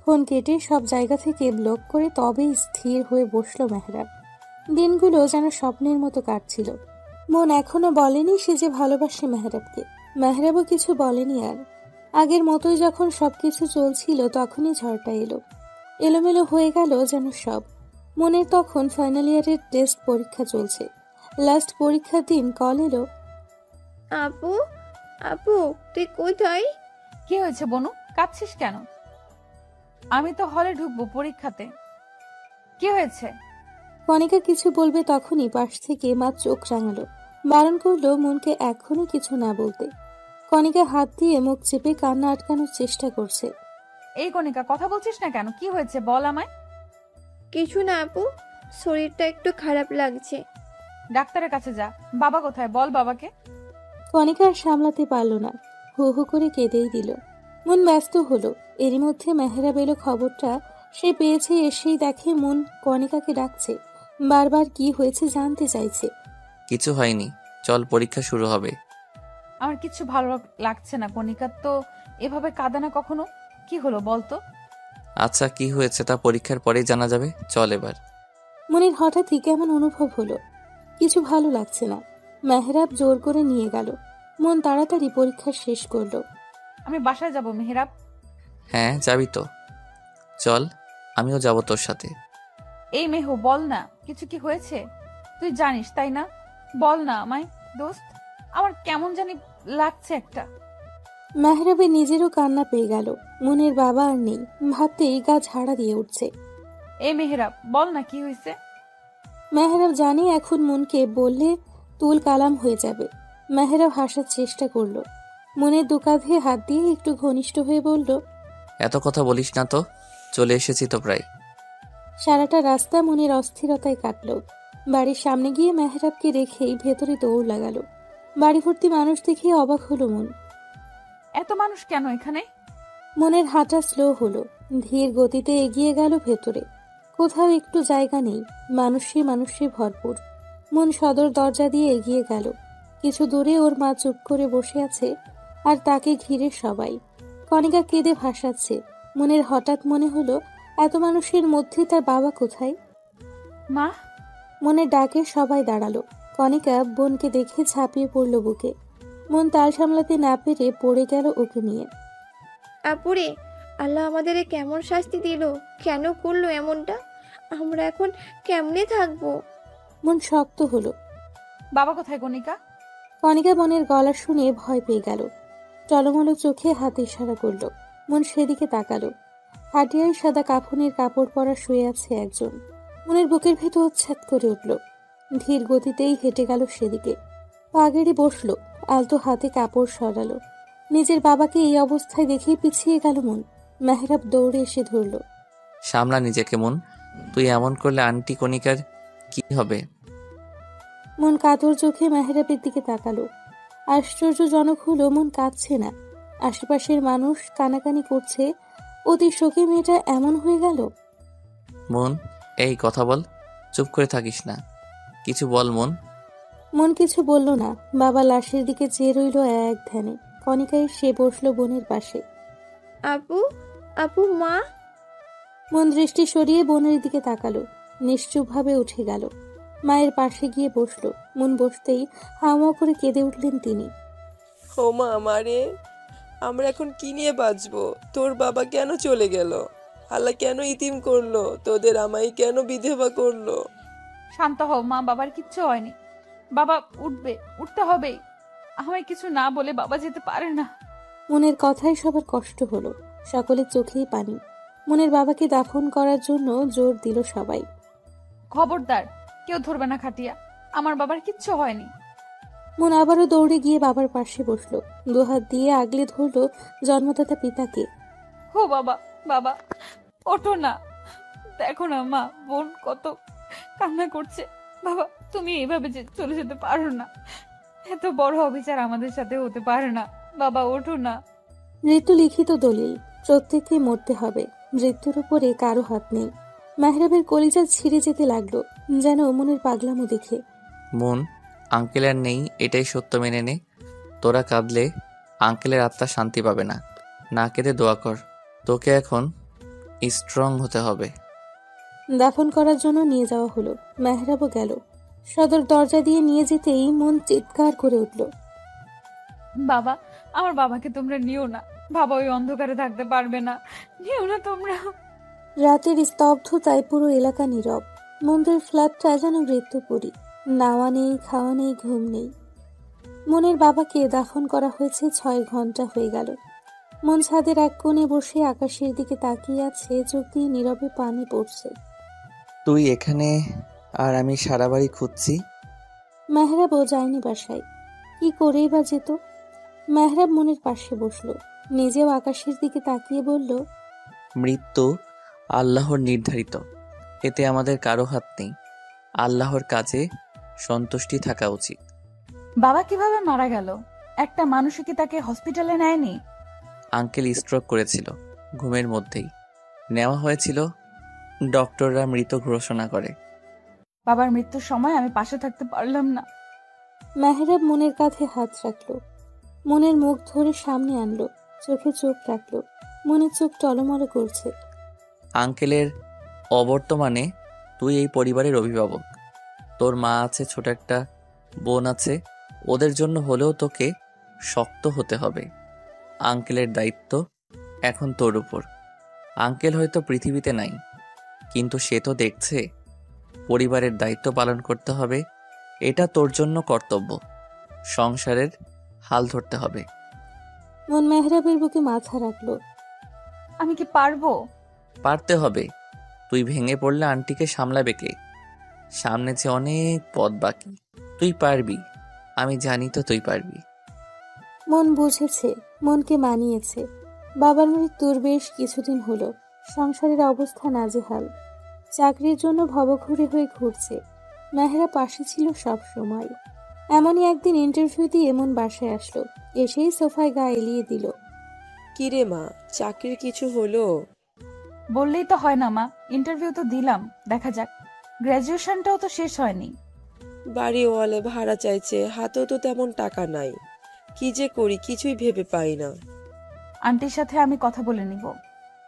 ফোন কেটে সব জায়গা থেকে ব্লক করে তবেই স্থির হয়ে বসলো মেহরাব। দিনগুলো যেন স্বপ্নের মতো কাটছিল। মন এখনো বলেনি সে যে ভালোবাসে মেহরাবকে। মেহরাবও কিছু বলেনি আর। আগের মতোই যখন সবকিছু চলছিল তখনই ঝড়টা এলো। এলোমেলো হয়ে গেল যেন সব। মনের তখন ফাইনাল ইয়ারের টেস্ট পরীক্ষা চলছে। লাস্ট পরীক্ষার দিন কল এলো। আপু, আপু তুই কোথায়? কি হয়েছে বনু, কাঁদছিস কেন? আমি তো হলে ঢুকবো পরীক্ষাতে। কি হয়েছে? কণিকা কিছু বলবে তখনই পাশ থেকে মা চোখ রাঙালো, বারণ করলো মনকে এখনই কিছু না বলতে। কণিকা হাত দিয়ে মুখ চেপে কান্না আটকানোর চেষ্টা করছে। এই কণিকা, কথা বলছিস না কেন? কি হয়েছে বল আমায়। কিছু না আপু, শরীরটা একটু খারাপ লাগছে। ডাক্তারের কাছে যা। বাবা কোথায়? বল বাবাকে। কণিকা আর সামলাতে পারল না, হু হু করে কেঁদেই দিল। মন ব্যস্ত হলো। এরই মধ্যে মেহরাব এলো খবরটা সে পেয়েছে। এসেই দেখে মন কণিকাকে ডাকছে, বারবার কি হয়েছে জানতে চাইছে। কিছু হয়নি, চল পরীক্ষা শুরু হবে। আমার কিছু ভালো লাগছে না কণিকা, তো এভাবে কাঁদে না কখনো। কি হলো বলতো? আচ্ছা, কি হয়েছে তা পরীক্ষার পরেই জানা যাবে, চল এবার। মনের হঠাৎই কেমন অনুভব হলো, কিছু ভালো লাগছে না। মেহরাব জোর করে নিয়ে গেল। মন তাড়াতাড়ি পরীক্ষা শেষ করলো। আমি বাসায় যাব মেহরাব। হ্যাঁ যাবি তো, চল আমিও যাব তোর সাথে। এই মেহু, বল না, কিছু কি হয়েছে? তুই জানিস তাই না? বল না আমায় দোস্ত, আমার কেমন জানি লাগছে একটা। মেহরাবের নিজেরও কান্না পেয়ে গেল। মনের বাবা আর নেই ভাবতেই গা ঝাড়া দিয়ে উঠছে। এই মেহরাব, বল না কি হয়েছে। মেহরাব জানে এখন মনকে বললে তুল কালাম হয়ে যাবে। মেহরাব হাসার চেষ্টা করলো। মনের দু কাঁধে হাত দিয়ে একটু ঘনিষ্ঠ হয়ে বলল, এত কথা বলিস না তো, চলে এসেছি তো প্রায়। সারাটা রাস্তা মনের অস্থিরতায় কাটলো। বাড়ির সামনে গিয়ে মেহরাবকে রেখেই ভেতরে দৌড় লাগালো। বাড়ি ভর্তি মানুষ দেখে অবাক হলো মন। এত মানুষ কেন এখানে? মনের হাঁটা স্লো হলো, ধীর গতিতে এগিয়ে গেল ভেতরে। কোথাও একটু জায়গা নেই, মানুষে মানুষে ভরপুর। মন সদর দরজা দিয়ে এগিয়ে গেল। কিছু দূরে ওর মা চুপ করে বসে আছে, আর তাকে ঘিরে সবাই। কণিকা কেঁদে ভাসাচ্ছে। মনের হঠাৎ মনে হলো, এত মানুষের মধ্যে তার বাবা কোথায়? মা, মনের ডাকে সবাই দাঁড়ালো। কণিকা বোনকে দেখে ঝাঁপিয়ে পড়ল বুকে। মন তাল সামলাতে না পেরে পড়ে গেল ওকে নিয়ে। আপুরে, আল্লাহ আমাদের কেমন শাস্তি দিল, কেন করলো এমনটা? আমরা এখন কেমনে থাকবো? মন শক্ত হলো। বাবা কোথায় কণিকা? কণিকা মনের গলা শুনে ভয় পেয়ে গেল। টলমলো চোখে হাতে ইশারা করল। মন সেদিকে তাকালো। হাটিয়ায় সাদা কাফনের কাপড় পরা শুয়ে আছে একজন। মনের বুকের ভেতর উচ্ছ্বাদ করে উঠল। ধীর গতিতেই হেঁটে গেল সেদিকে। পা গেড়ে বসলো, আলতো হাতে কাপড় সরালো। নিজের বাবাকে এই অবস্থায় দেখেই পিছিয়ে গেল মন। মেহরাব দৌড়ে এসে ধরল। সামলা নিজেকে মন, তুই এমন করলে আন্টি কণিকার কি হবে? মন কাতর চোখে মেহরাবের দিকে তাকালো। আশ্চর্যজনক হলো, মন কাঁদছে না। আশেপাশের মানুষ কানাকানি করছে। অতি শোকে মেয়েটা এমন হয়ে গেল। মন, এই কথা বল, চুপ করে থাকিস না, কিছু বল মন। মন কিছু বলল না। বাবা লাশের দিকে চেয়ে রইল এক ধ্যানে। কণিকা এসে বসলো বোনের পাশে। আপু, আপু, মা। মন দৃষ্টি সরিয়ে বোনের দিকে তাকালো। নিশ্চুপভাবে উঠে গেল। মায়ের পাশে গিয়ে বসলো। মন বসতেই হাওয়া করে কেঁদে উঠলেন তিনি। ও মা, আমারে আমরা এখন কি নিয়ে বাঁচবো? তোর বাবা কেন চলে গেল? আল্লাহ কেন ইতিম করলো? তোদের আমায় কেন বিধবা করলো? শান্ত হও মা, বাবার কিচ্ছু হয়নি। বাবা উঠবে, উঠতে হবেই। আমায় কিছু না বলে বাবা যেতে পারে না। মনের কথায় সবার কষ্ট হলো। সকলের চোখেই পানি। মনের বাবাকে দাফন করার জন্য জোর দিল সবাই। খবরদার, কেউ ধরবে না খাটিয়া। আমার বাবার কিচ্ছু হয়নি। মন আবারও দৌড়ে গিয়ে বাবার পাশে বসলো। দুহাত দিয়ে আগলে ধরলো জন্মদাতা পিতাকে। ও বাবা, বাবা ওঠো না। দেখো না মা, বোন কত কান্না করছে। বাবা, তুমি এইভাবে চলে যেতে পারো না। এত বড় অবিচার আমাদের সাথে হতে পারে না। বাবা ওঠো না। মৃত্যু লিখিত দলিল, প্রত্যেককে মরতে হবে। মৃত্যুর উপরে কারো হাত নেই। মেহরাবের কলিজা ছিঁড়ে যেতে লাগলো, যেন মনের পাগলামো দেখে। মন, আঙ্কেল আর নেই, এটাই সত্য মেনে নে। তোরা কাঁদলে আঙ্কেলের আত্মা শান্তি পাবে না। না কেঁদে দোয়া কর। তোকে এখন স্ট্রং হতে হবে। দাফন করার জন্য নিয়ে যাওয়া হলো। মেহরাবও গেল। সদর দরজা দিয়ে নিয়ে যেতেই মন চিৎকার করে উঠল। বাবা, আমার বাবাকে তোমরা নিও না। বাবা ওই অন্ধকারে থাকতে পারবে না। নিও না তোমরা। রাতের স্তব্ধতায় পুরো এলাকা নীরব। মন্দির ফ্ল্যাটটা যেন মৃত্যুপুরী। নাওয়া নেই, খাওয়া নেই, ঘুম নেই। মনের বাবাকে দাফন করা হয়েছে 6 ঘন্টা হয়ে গেল। মন ছাদের এক কোণে বসে আকাশের দিকে তাকিয়ে আছে, চোখ দিয়ে নীরবে পানি পড়ছে। তুই এখানে আর আমি সারা বাড়ি খুঁজছি। মেহরাবও যায়নি বাসায়। কি করেই বা যেত? মেহরাব মনের পাশে বসলো। নিজেও আকাশের দিকে তাকিয়ে বলল, মৃত্যু আল্লাহর নির্ধারিত, এতে আমাদের কারো হাত নেই। আল্লাহর কাছে সন্তুষ্টি থাকা উচিত। বাবা কিভাবে মারা গেল? একটা মানুষও কি তাকে হসপিটালে নেয়নি? আঙ্কেল স্ট্রোক করেছিল, ঘুমের মধ্যেই নেওয়া হয়েছিল। ডক্টররা মৃত ঘোষণা করে। বাবার মৃত্যুর সময় আমি পাশে থাকতে পারলাম না। মেহরাব মনের কাঁধে হাত রাখলো। মনের মুখ ধরে সামনে আনলো, চোখে চোখ রাখলো। মনের চোখ টলমল করছে। আঙ্কেলের অবর্তমানে তুই এই পরিবারের অভিভাবক। তোর মা আছে, ছোট একটা বোন আছে। ওদের জন্য হলেও তোকে শক্ত হতে হবে। আঙ্কেলের দায়িত্ব এখন তোর উপর। আঙ্কেল হয়তো পৃথিবীতে নাই, কিন্তু সে তো দেখছে। পরিবারের দায়িত্ব পালন করতে হবে, এটা তোর জন্য কর্তব্য। সংসারের হাল ধরতে হবে। মন মেহরাবের বুকে মাথা রাখলো। আমি কি পারবো? পারতে হবে। তুই ভেঙে পড়লে আন্টিকে সামলাবে কে? সামনে যে অনেক পথ বাকি। তুই পারবি, আমি জানি তো তুই পারবি। মন বুঝেছে, মনকে মানিয়েছে। বাবার মৃত্যুর বেশ কিছুদিন হলো। সংসারের অবস্থা নাজেহাল। চাকরির জন্য ভবঘুরে হয়ে ঘুরছে। মেহরা পাশে ছিল সব সময়। এমনই একদিন ইন্টারভিউ দিয়ে মন বাসায় আসলো। এসেই সোফায় গা এলিয়ে দিল। কিরে মা, চাকরির কিছু হলো? বললেই তো হয় না মা, ইন্টারভিউ তো দিলাম, দেখা যাক। গ্র্যাজুয়েশনটাও তো শেষ হয়নি। বাড়িওয়ালে ভাড়া চাইছে, হাতেও তো তেমন টাকা নাই। কি যে করি কিছুই ভেবে পাই না। আন্টির সাথে আমি কথা বলে নিব,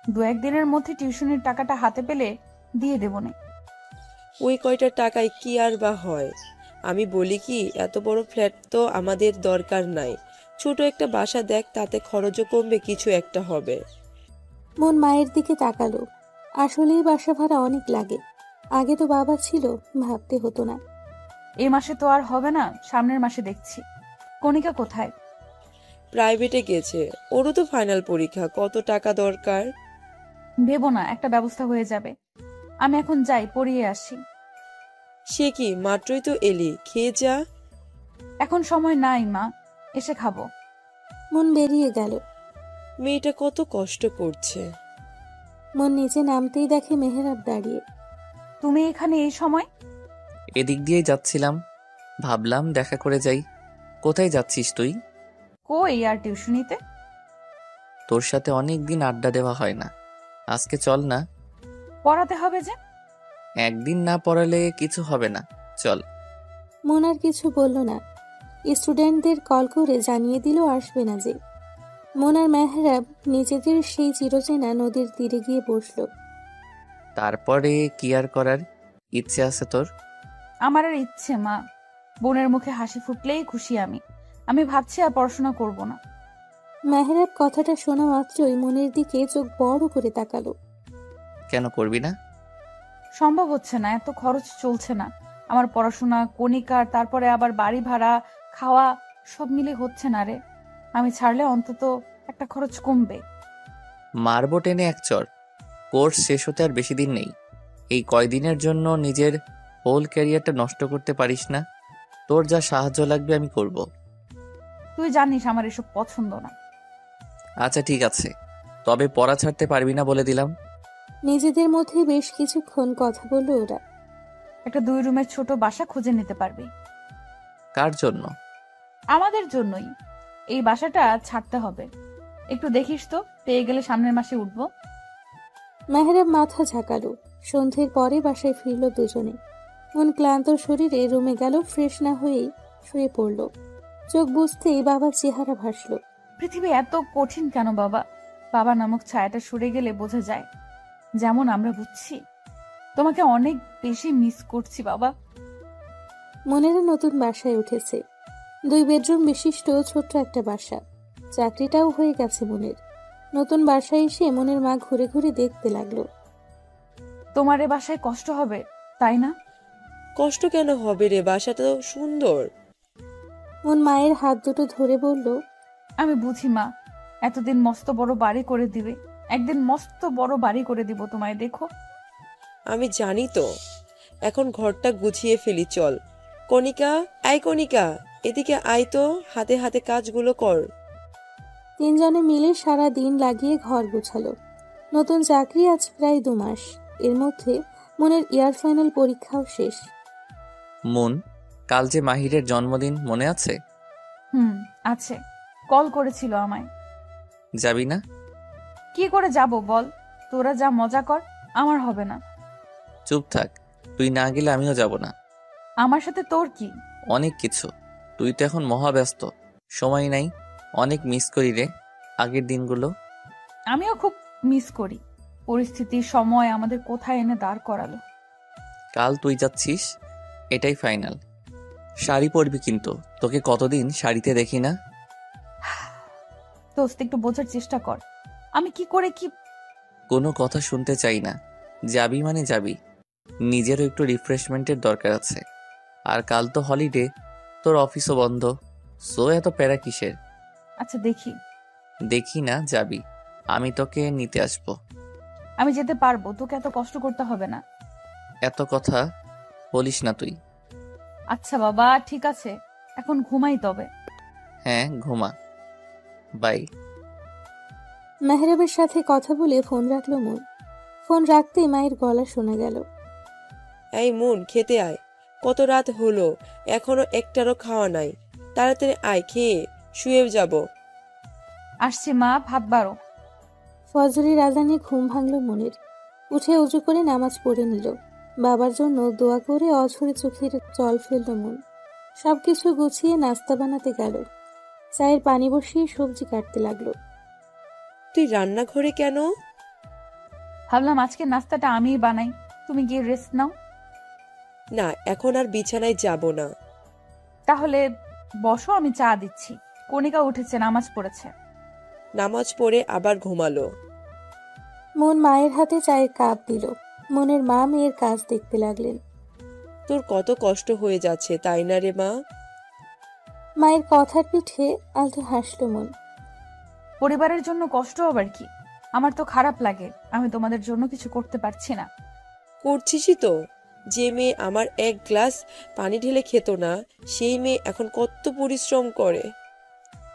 2-1 দিনের মধ্যে টিউশনের টাকাটা হাতে পেলে দিয়ে দেবো না। ওই কয়টা টাকায় কি আর বা হয়? আমি বলি কি, এত বড় ফ্ল্যাট তো আমাদের দরকার নাই। ছোট একটা বাসা দেখ, তাতে খরচও কমবে, কিছু একটা হবে। মন মায়ের দিকে তাকালো। আসলেই বাসা ভাড়া অনেক লাগে। আগে তো বাবা ছিল, ভাবতে হতো না। এই মাসে তো আর হবে না, সামনের মাসে দেখছি। কণিকা কোথায়? প্রাইভেটে গেছে, ওরও তো ফাইনাল পরীক্ষা। কত টাকা দরকার? ভেবো না, একটা ব্যবস্থা হয়ে যাবে। আমি এখন যাই, পড়িয়ে আসি। সে কি, মাত্রই তো এলি, খেয়ে যা। এখন সময় নাই মা, এসে খাবো। মন বেরিয়ে গেল। মেয়েটা কত কষ্ট করছে। মন নিচে নামতেই দেখে মেহেরাব দাঁড়িয়ে। তুমি এখানে এই সময়? এদিক দিয়েই যাচ্ছিলাম, ভাবলাম দেখা করে যাই। কোথায় যাচ্ছিস তুই? কই আর টিউশনিতে। তোর সাথে অনেক দিন আড্ডা দেওয়া হয় না, আজকে চল না। পড়াতে হবে যে। একদিন না পড়ালে কিছু হবে না, চল। মন আর কিছু বলল না। স্টুডেন্টদের কল করে জানিয়ে দিল আসবে না যে। মন আর মেহরাব নিজেদের সেই চিরচেনা নদীর তীরে গিয়ে বসলো। তারপরে কি আর করার ইচ্ছে আছে তোর? আমার আর ইচ্ছে মা, বোনের মুখে হাসি ফুটলেই খুশি আমি। আমি ভাবছি আর পড়াশোনা করব না। মেহরাব কথাটা শোনা মাত্রই মনের দিকে চোখ বড় করে তাকালো। কেন করবি না? সম্ভব হচ্ছে না, এত খরচ চলছে না আমার। পড়াশোনা, কণিকার, তারপরে আবার বাড়ি ভাড়া, খাওয়া, সব মিলে হচ্ছে না রে। আমি ছাড়লে অন্তত একটা খরচ কমবে। মারবো টেনে এক চর। কোর্স শেষ হতে আর বেশি দিন নেই। এই কয়দিনের জন্য নিজের হোল ক্যারিয়ারটা নষ্ট করতে পারিস না। তোর যা সাহায্য লাগবে আমি করব। তুই জানিস আমার এসব পছন্দ না। আচ্ছা ঠিক আছে, তবে পড়া ছাড়তে পারবি না বলে দিলাম। নিজেদের মধ্যে বেশ কিছুক্ষণ কথা বলল ওরা। একটা 2 রুমের ছোট বাসা খুঁজে নিতে পারবি? কার জন্য? আমাদের জন্যই। এই বাসাটা ছাড়তে হবে। একটু দেখিস তো, পেয়ে গেলে সামনের মাসে উঠবো। মেহরাব মাথা ঝাঁকালো। সন্ধ্যের পরে বাসায় ফিরল দুজনে। মন ক্লান্ত শরীরে রুমে গেল, ফ্রেশ না হয়েই শুয়ে পড়ল। চোখ বুঝতেই বাবার চেহারা ভাসলো। পৃথিবী এত কঠিন কেন বাবা? বাবা নামক ছায়াটা সরে গেলে বোঝা যায়, যেমন আমরা বুঝছি। তোমাকে অনেক বেশি মিস করছি বাবা। মনেরও নতুন বাসায় উঠেছে। 2 বেডরুম বিশিষ্ট ছোট্ট একটা বাসা। চাকরিটাও হয়ে গেছে মনের। নতুন বাসায় এসে মনের মা ঘুরে ঘুরে দেখতে লাগলো। তোমার এ বাসায় কষ্ট হবে, তাই না? কষ্ট কেন হবে রে, বাসাটা তো সুন্দর। মন মায়ের হাত দুটো ধরে বলল, আমি বুঝি মা, এতদিন মস্ত বড় বাড়ি করে দিবে, একদিন মস্ত বড় বাড়ি করে দিব তোমায়, দেখো। আমি জানি তো। এখন ঘরটা গুছিয়ে ফেলি, চল। কণিকা, আয় কণিকা, এদিকে আয় তো, হাতে হাতে কাজগুলো কর। 3 জনে মিলে সারা দিন লাগিয়ে ঘর গোছালো। নতুন চাকরি আজ প্রায় 2 মাস। এর মধ্যে মনের ইয়ার ফাইনাল পরীক্ষাও শেষ। মন, কাল যে মাহিরের জন্মদিন মনে আছে? আছে, কল করেছিল আমায়। যাবি না? কি করে যাব বল? তোরা যা মজা কর, আমার হবে না। চুপ থাক, তুই না গেলে আমিও যাব না। আমার সাথে তোর কি? অনেক কিছু। তুই তো এখন মহাব্যস্ত, সময় নাই। অনেক মিস করি রে আগের দিনগুলো। আমিও খুব মিস করি। পরিস্থিতি, সময় আমাদের কোথায় এনে দাঁড় করালো। কাল তুই যাচ্ছিস, এটাই ফাইনাল। শাড়ি পরবি কিন্তু, তোকে কতদিন শাড়িতে দেখি না। দোস্ত, একটু বোঝার চেষ্টা কর। আমি কি করে কি। কোনো কথা শুনতে চাই না। যাবি মানে যাবি। নিজেরও একটু রিফ্রেশমেন্টের দরকার আছে। আর কাল তো হলিডে, তোর অফিসও বন্ধ। সো এত প্যারা কিসের? আচ্ছা দেখি। দেখি না, যাবি। আমি তোকে নিতে আসবো। আমি যেতে পারবো, তোকে এত কষ্ট করতে হবে না। এত কথা বলিস না তুই। আচ্ছা বাবা, ঠিক আছে, এখন ঘুমাই তবে। হ্যাঁ ঘুমা, বাই। মেহরাবের সাথে কথা বলে ফোন রাখলো মন। ফোন রাখতেই মায়ের গলা শোনা গেল। এই মন, খেতে আয়। কত রাত হলো, এখনো একটারও খাওয়া নাই। তাড়াতাড়ি আয়, খেয়ে শুয়ে যাব। আসছি মা, ভাত বাড়ো। ফজরের আজানে ঘুম ভাঙল মনের। উঠে উজু করে নামাজ পড়ে নিল। বাবার জন্য দোয়া করে অঝরে চোখের জল ফেলল মন। সবকিছু গুছিয়ে নাস্তা বানাতে গেল। চায়ের পানি বসিয়ে সবজি কাটতে লাগলো। তুই রান্নাঘরে কেন? ভাবলাম আজকে নাস্তাটা আমিই বানাই, তুমি গিয়ে রেস্ট নাও। না, এখন আর বিছানায় যাব না। তাহলে বসো, আমি চা দিচ্ছি। কণিকা উঠেছে, নামাজ পড়েছে। নামাজ পড়ে আবার ঘুমালো। মন মায়ের হাতে চায়ের কাপ দিল। মনের মা মেয়ের কাজ দেখতে লাগলেন। তোর কত কষ্ট হয়ে যাচ্ছে, তাই না রে মা? মায়ের কথার পিঠে আলতো হাসল মন। পরিবারের জন্য কষ্ট আবার কি? আমার তো খারাপ লাগে আমি তোমাদের জন্য কিছু করতে পারছি না। করছিসই তো। যে মেয়ে আমার এক গ্লাস পানি ঢেলে খেত না, সেই মেয়ে এখন কত পরিশ্রম করে।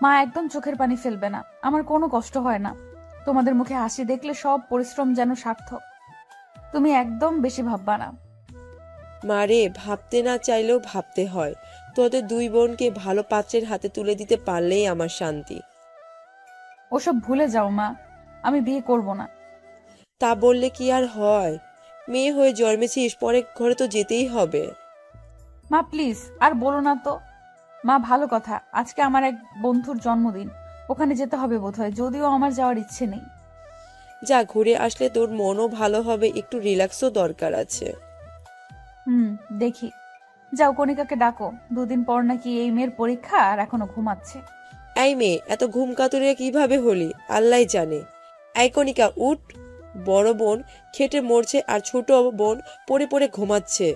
মা, একদম চোখের পানি ফেলবে না। আমার কোনো কষ্ট হয় না। তোমাদের মুখে হাসি দেখলে সব পরিশ্রম যেন সার্থক। তুমি একদম বেশি ভাববা না। মারে, ভাবতে না চাইলেও ভাবতে হয়। তোদের দুই বোনকে ভালো পাত্রের হাতে তুলে দিতে পারলেই আমার শান্তি। ওসব ভুলে যাও মা, আমি বিয়ে করব না। তা বললে কি আর হয়? মেয়ে হয়ে জন্মেছিস, পরের ঘরে তো যেতেই হবে। মা প্লিজ আর বলো না তো। মা, ভালো কথা, আজকে আমার এক বন্ধুর জন্মদিন, ওখানে যেতে হবে বোধহয়, যদিও আমার যাওয়ার ইচ্ছে নেই। যা, ঘুরে আসলে তোর মনও ভালো হবে, একটু রিল্যাক্সও দরকার আছে। দেখি। যাও, কণিকাকে ডাকো। দুদিন পর নাকি এই মেয়ের পরীক্ষা, আর এখনো ঘুমাচ্ছে। এই মেয়ে, এত ঘুম কাতুরে কিভাবে হলি আল্লাহ জানে। এই কণিকা, উঠ। বড় বোন খেটে মরছে আর ছোট বোন পড়ে পড়ে ঘুমাচ্ছে।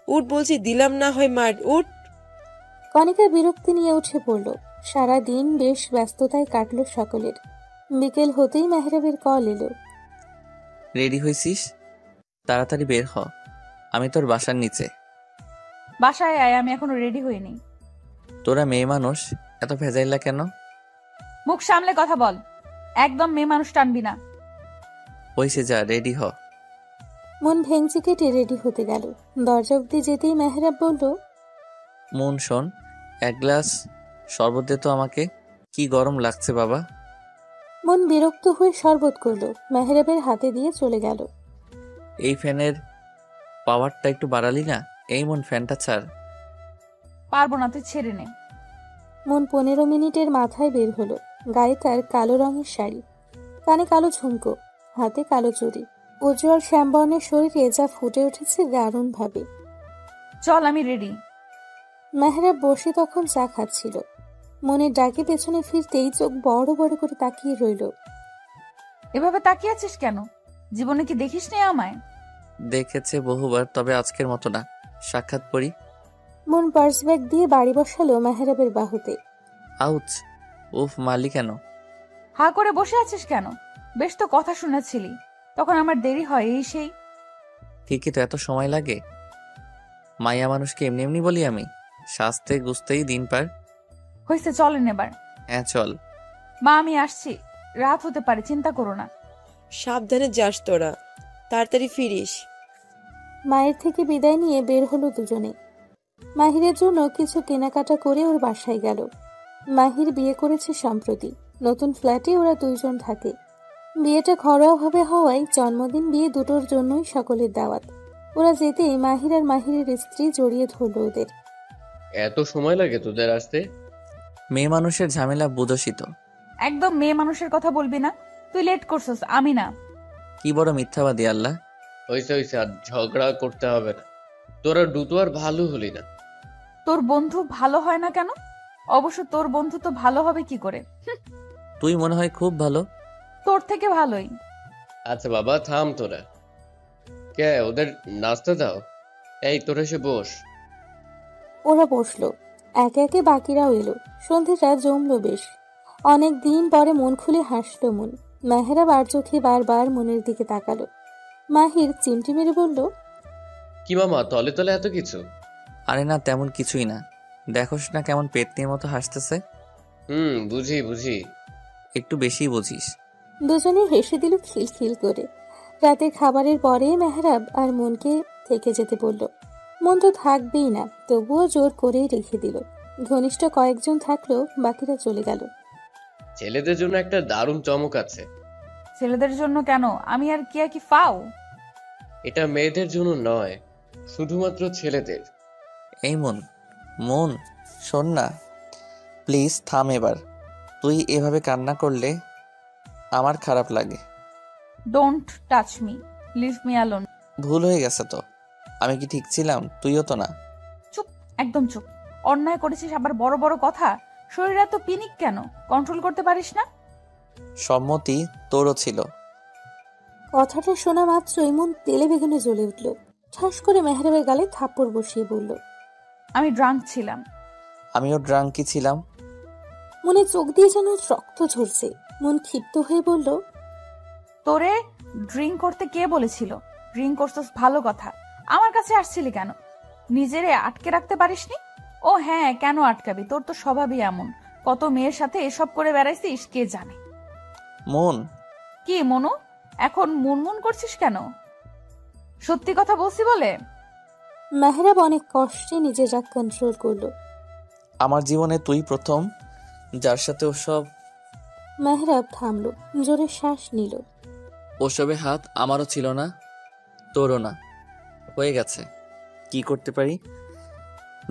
উঠ বলছি, দিলাম না হয় মার, উঠ। কণিকা বিরক্তি নিয়ে উঠে পড়ল। সারা দিন বেশ ব্যস্ততায় কাটল সকলের। বিকেল হতেই মেহরাবের কল এলো। রেডি হয়েছিস? তাড়াতাড়ি বের হ, আমি তোর বাসার নিচে। বাসায় আয়, আমি এখনো রেডি হইনি। তোরা মেয়ে মানুষ, এত ভেজাইলা কেন? মুখ সামলে কথা বল। একদম মেয়ে মানুষ টানবি না। হইছে, যা রেডি হ। মন ভেঙচি কেটে রেডি হতে গেল। দরজা অব্দি যেতেই মেহরাব বলল, মন শোন, এক গ্লাস শরবত দে তো আমাকে, কি গরম লাগছে বাবা। মন বিরক্ত হয়ে শরবত করলো, মেহরাবের হাতে দিয়ে চলে গেল। এই ফ্যানের পাওয়ারটা একটু বাড়ালি না? এই মন, ফ্যানটা ছাড়। পারবো না, তুই ছেড়ে নে। মন 15 মিনিটের মাথায় বের হলো। গায়ে তার কালো রঙের শাড়ি, কানে কালো ঝুমকো, হাতে কালো চুড়ি। উজ্জ্বল শ্যামবর্ণের শরীরে যা ফুটে উঠেছে দারুণ ভাবে। চল, আমি রেডি। মেহরাব বসে তখন চা খাচ্ছিল। মনের ডাকে পেছনে ফিরতেই চোখ বড় বড় করে তাকিয়ে রইল। এভাবে তাকিয়ে আছিস কেন? জীবনে কি দেখিস নি আমায়? দেখেছে বহুবার, তবে আজকের মতো না। সাক্ষাৎ পড়ি। মন পার্স ব্যাগ দিয়ে বাড়ি বসালো মেহরাবের বাহুতে। আউচ! উফ, মারলি কেন? হা করে বসে আছিস কেন? বেশ তো কথা শুনেছিলি, তখন আমার দেরি হয় এই সেই। ঠিকই তো, এত সময় লাগে? মাইয়া মানুষকে এমনি এমনি বলি আমি? সাজতে গুছতেই দিন পার। হয়েছে, চলেন এবার। হ্যাঁ চল। মা, আমি আসছি। রাত হতে পারে, চিন্তা করো না। সাবধানে যাস তোরা, তাড়াতাড়ি ফিরিস। মায়ের থেকে বিদায় নিয়ে বের হলো দুজনে। মাহিরের জন্য কিছু কেনাকাটা করে ওর বাসায় গেল। মাহির বিয়ে করেছে সম্প্রতি। নতুন ফ্ল্যাটে ওরা দুইজন থাকে। বিয়েটা ঘরোয়াভাবে হওয়ায় জন্মদিন বিয়ে দুটোর জন্যই সকলের দাওয়াত। ওরা যেতেই মাহির আর মাহিরের স্ত্রী জড়িয়ে ধরল ওদের। এত সময় লাগে তোদের আসতে? মেয়ে মানুষের ঝামেলা বুঝোসই তো। একদম মেয়ে মানুষের কথা বলবি না। তুই লেট করছস, আমি না। কি বড় মিথ্যাবাদী আল্লাহ। হয়েছে হয়েছে, আর ঝগড়া করতে হবে না। তোরা দুটো আর ভালো হলি না। তোর বন্ধু ভালো হয় না কেন? অবশ্য তোর বন্ধু তো ভালো হবে কি করে? তুই মনে হয় খুব ভালো। তোর থেকে ভালোই। আচ্ছা বাবা, থাম তোরা। কে, ওদের নাস্তা দাও। এই তোরা এসে বস। ওরা বসলো। একে একে বাকিরাও এলো। সন্ধেটা জমলো বেশ। অনেক দিন পরে মন খুলে হাসলো মন। মেহরাব আর চোখে বারবার মনের দিকে তাকালো। মাহির চিমটি মেরে বলল, কি মামা, তলে তলে এত কিছু? আরে না, তেমন কিছুই না। দেখোস না কেমন পেতনির মতো হাসতেছে? বুঝি বুঝি। একটু বেশি বুঝিস। দুজনে হেসে দিল খিলখিল করে। রাতের খাবারের পরে মেহরাব আর মনকে থেকে যেতে বলল। মন তো থাকবেই না, তবুও জোর করেই রেখে দিল। ঘনিষ্ঠ কয়েকজন থাকলেও বাকিরা চলে গেল। ছেলেদের জন্য একটা দারুণ চমক আছে। ছেলেদের জন্য কেন? আমি আর কি ফাও? এটা মেয়েদের জন্য নয়, শুধুমাত্র ছেলেদের। এই মন, মন, শোন না, প্লিজ থাম এবার। তুই এভাবে কান্না করলে আমার খারাপ লাগে। Don't touch me, leave me alone. ভুল হয়ে গেছে তো। আমি কি ঠিক ছিলাম? তুইও তো না। চুপ, একদম চুপ। অন্যায় করেছিস আবার বড় বড় কথা। শরীর এত পিনিক কেন? কন্ট্রোল করতে পারিস না? সম্মতি তোরও ছিল। কথাটা শোনা মাত্রই মন তেলে বেগুনে জ্বলে উঠল। ঠাস করে মেহরাবের গালে থাপ্পড় বসিয়ে বলল, আমি ড্রাঙ্ক ছিলাম। আমিও ড্রাঙ্কি ছিলাম। মনে চোখ দিয়ে যেন রক্ত ঝরছে। মন ক্ষিপ্ত হয়ে বলল, তোরে ড্রিঙ্ক করতে কে বলেছিল? ড্রিঙ্ক করছিস ভালো কথা, আমার কাছে আসছিলি কেন? নিজেরে আটকে রাখতে পারিসনি? ও হ্যাঁ, কেন আটকাবি? তোর তো স্বভাবই এমন। কত মেয়ের সাথে এসব করে বেড়াইছিস কে জানে। মন, কি মনু, এখন মুনমুন করছিস কেন? সত্যি কথা বলছি বলে। মেহরাব অনেক কষ্টে নিজের রাগ কন্ট্রোল করলো। আমার জীবনে তুই প্রথম যার সাথে ওসব। মেহরাব থামলো, জোরে শ্বাস নিল। ওসবে হাত আমারও ছিল না, তোরও না। হয়ে গেছে, কি করতে পারি?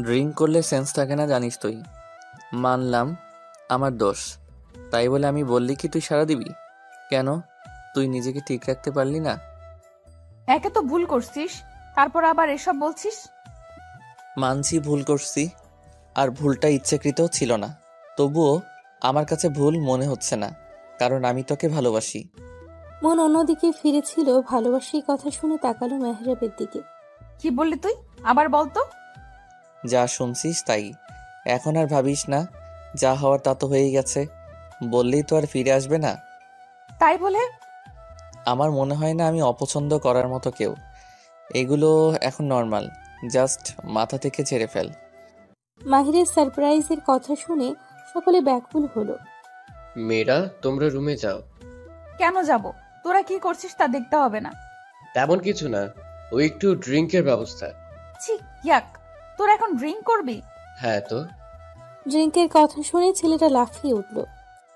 ড্রিঙ্ক করলে সেন্স থাকে না, জানিস তুই। মানলাম আমার দোষ, তাই বলে আমি বললি কি তুই সাড়া দিবি? কেন, তুই নিজেকে ঠিক রাখতে পারলি না? একে তো ভুল করছিস, তারপর আবার এসব বলছিস। মানছি ভুল করছি, আর ভুলটা ইচ্ছাকৃত ছিল না। তবুও আমার কাছে ভুল মনে হচ্ছে না, কারণ আমি তোকে ভালোবাসি। মন অন্যদিকে ফিরেছিল, ভালোবাসি কথা শুনে তাকালো মেহরাবের দিকে। কি বললি তুই? আবার বলতো। যা শুনছিস তাই। এখন আর ভাবিস না, যা হওয়ার তা তো হয়েই গেছে। বললেই তো আর ফিরে আসবে না। তাই বলে? আমার মনে হয় না আমি অপছন্দ করার মতো কেউ। এগুলো এখন নর্মাল, জাস্ট মাথা থেকে ছেড়ে ফেল। মাহিরের সারপ্রাইজের কথা শুনে সকলে ব্যাকুল হলো। মেয়েরা, তোমরা রুমে যাও। কেন যাব? তোরা কি করছিস তা দেখতে হবে না? তেমন কিছু না, ওই একটু ড্রিঙ্কের ব্যবস্থা। ছি, ইয়াক। তোরা এখন ড্রিঙ্ক করবি? হ্যাঁ তো। ড্রিঙ্কের কথা শুনে ছেলেটা লাফিয়ে উঠল।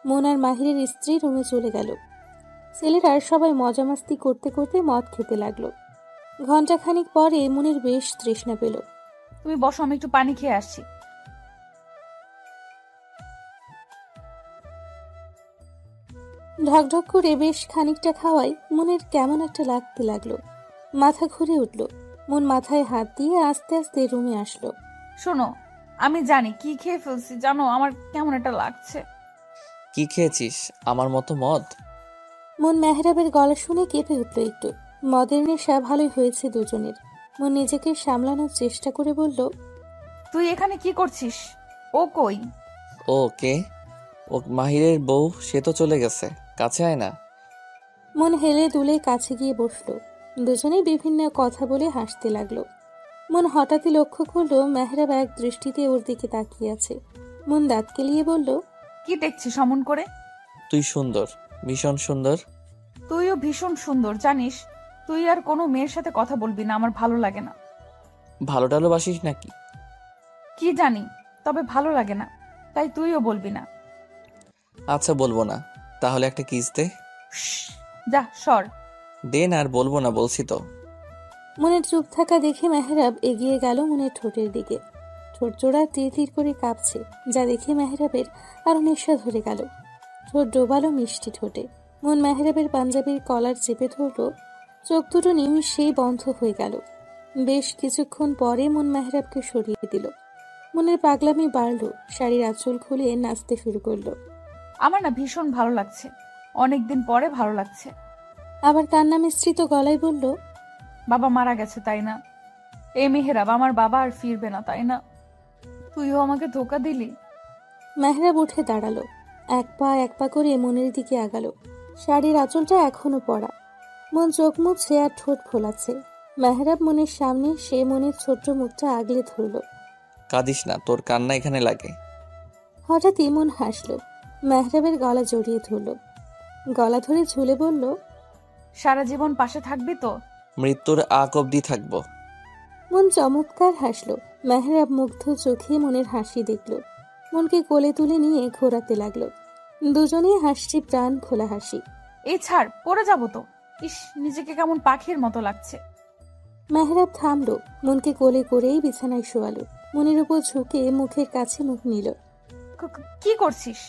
মন আর মাহিরের স্ত্রী রুমে চলে গেল। ছেলেরা সবাই মজা মাস্তি করতে করতে মদ খেতে লাগলো। ঘন্টাখানিক পরে মনের বেশ তৃষ্ণা পেল। তুমি বসো, আমি একটু পানি খেয়ে আসছি। ঢকঢক করে বেশ খানিকটা খাওয়াই মনের কেমন একটা লাগতে লাগলো। মাথা ঘুরে উঠল। মন মাথায় হাত দিয়ে আস্তে আস্তে রুমে আসলো। শোনো, আমি জানি কি খেয়ে ফেলছি, জানো আমার কেমন একটা লাগছে। কি খেয়েছিস? আমার মতো মদ? মন মেহরাবের গলা শুনে কেঁপে উঠল একটু। মদের নেশা ভালোই হয়েছে দুজনের। মন নিজেকে সামলানোর চেষ্টা করে বলল, তুই এখানে কি করছিস? ও কই? ও কে? ও মাহিরের বউ, সে তো চলে গেছে। কাছে আয় না। মন হেলে দুলে কাছে গিয়ে বসলো। দুজনেই বিভিন্ন কথা বলে হাসতে লাগলো। মন হঠাৎই লক্ষ্য করলো মেহরাব এক দৃষ্টিতে ওর দিকে তাকিয়ে আছে। মন দাঁত কেলিয়ে বলল, কি দেখছিস অমন করে? তুই সুন্দর, ভীষণ সুন্দর। তুইও ভীষণ সুন্দর, জানিস। তুই আর কোনো মেয়ের সাথে কথা বলবি না, আমার ভালো লাগে না। ভালো টালোবাসিস নাকি? কি জানি, তবে ভালো লাগে না, তাই তুইও বলবি না। আচ্ছা বলবো না, তাহলে একটা কিস দে। যা সর। দে না, আর বলবো না বলছি তো। মনের চুপ থাকা দেখে মেহরাব এগিয়ে গেল মনের ঠোঁটের দিকে। ঠোঁট জোড়া তীর তীর করে কাঁপছে, যা দেখে মেহরাবের আরো নেশা ধরে গেল। ঠোঁট ডোবালো মিষ্টি ঠোঁটে। মন মেহরাবের পাঞ্জাবির কলার চেপে ধরল। চোখ দুটো নিমিষেই বন্ধ হয়ে গেল। বেশ কিছুক্ষণ পরে মন মেহরাবকে সরিয়ে দিল। মনের পাগলামি বাড়ল, শাড়ির আঁচল খুলে নাচতে শুরু করলো। আমার না ভীষণ ভালো লাগছে, অনেকদিন পরে ভালো লাগছে। আবার কান্না মিশ্রিত গলায় বলল, বাবা মারা গেছে তাই না? এ মেহেরাব, আমার বাবা আর ফিরবে না তাই না? তুইও আমাকে ধোকা দিলি। মেহরাব উঠে দাঁড়ালো। এক পা করে মনের দিকে আগালো। শাড়ির আঁচলটা এখনো পরা। মন চোখ মুছছে আর ঠোঁট ফোলাচ্ছে। মেহরাব মনের সামনে সে মনের ছোট্ট মুখটা আগলে ধরল। কাঁদিস না, তোর কান্না এখানে লাগে। হঠাৎই মন হাসলো। মেহরাবের গলা জড়িয়ে ধরল। গলা ধরে ঝুলে বলল, সারা জীবন পাশে থাকবি তো? মৃত্যুর আগ অব্দি থাকবো। মন চমৎকার হাসলো। মেহরাব মুগ্ধ চোখে মনের হাসি দেখল। মনকে কোলে তুলে নিয়ে ঘোরাতে লাগলো। দুজনেই হাসছি প্রাণ খোলা হাসি। এই ছাড়, পড়ে যাবো তো। ইস, নিজেকে কেমন পাখির মতো লাগছে। মেহরাব থামলো, মনকে কোলে করেই বিছানায় শোয়ালো। মনের উপর ঝুঁকে মুখের কাছে মুখ নিল। কি করছিস?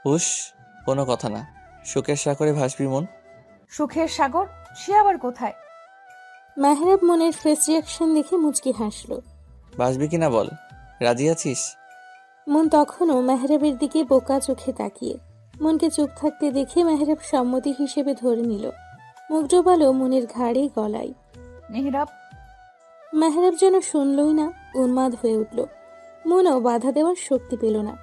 হুশ, কোনো কথা না। সুখের সাগরে ভাসবি মন। সুখের সাগর? সে আবার কোথায়? মেহরাব মনের ফেস রিয়াকশন দেখে মুচকি হাসলো। ভাসবি কিনা বল, রাজি আছিস? মন তখনও মেহরাবের দিকে বোকা চোখে তাকিয়ে। মনকে চুপ থাকতে দেখে মেহরাব সম্মতি হিসেবে ধরে নিল। মুখ ডোবালো মনের ঘাড়ে গলায়। মেহরাব। মেহরাব যেন শুনলই না, উন্মাদ হয়ে উঠল। মনও বাধা দেওয়ার শক্তি পেল না।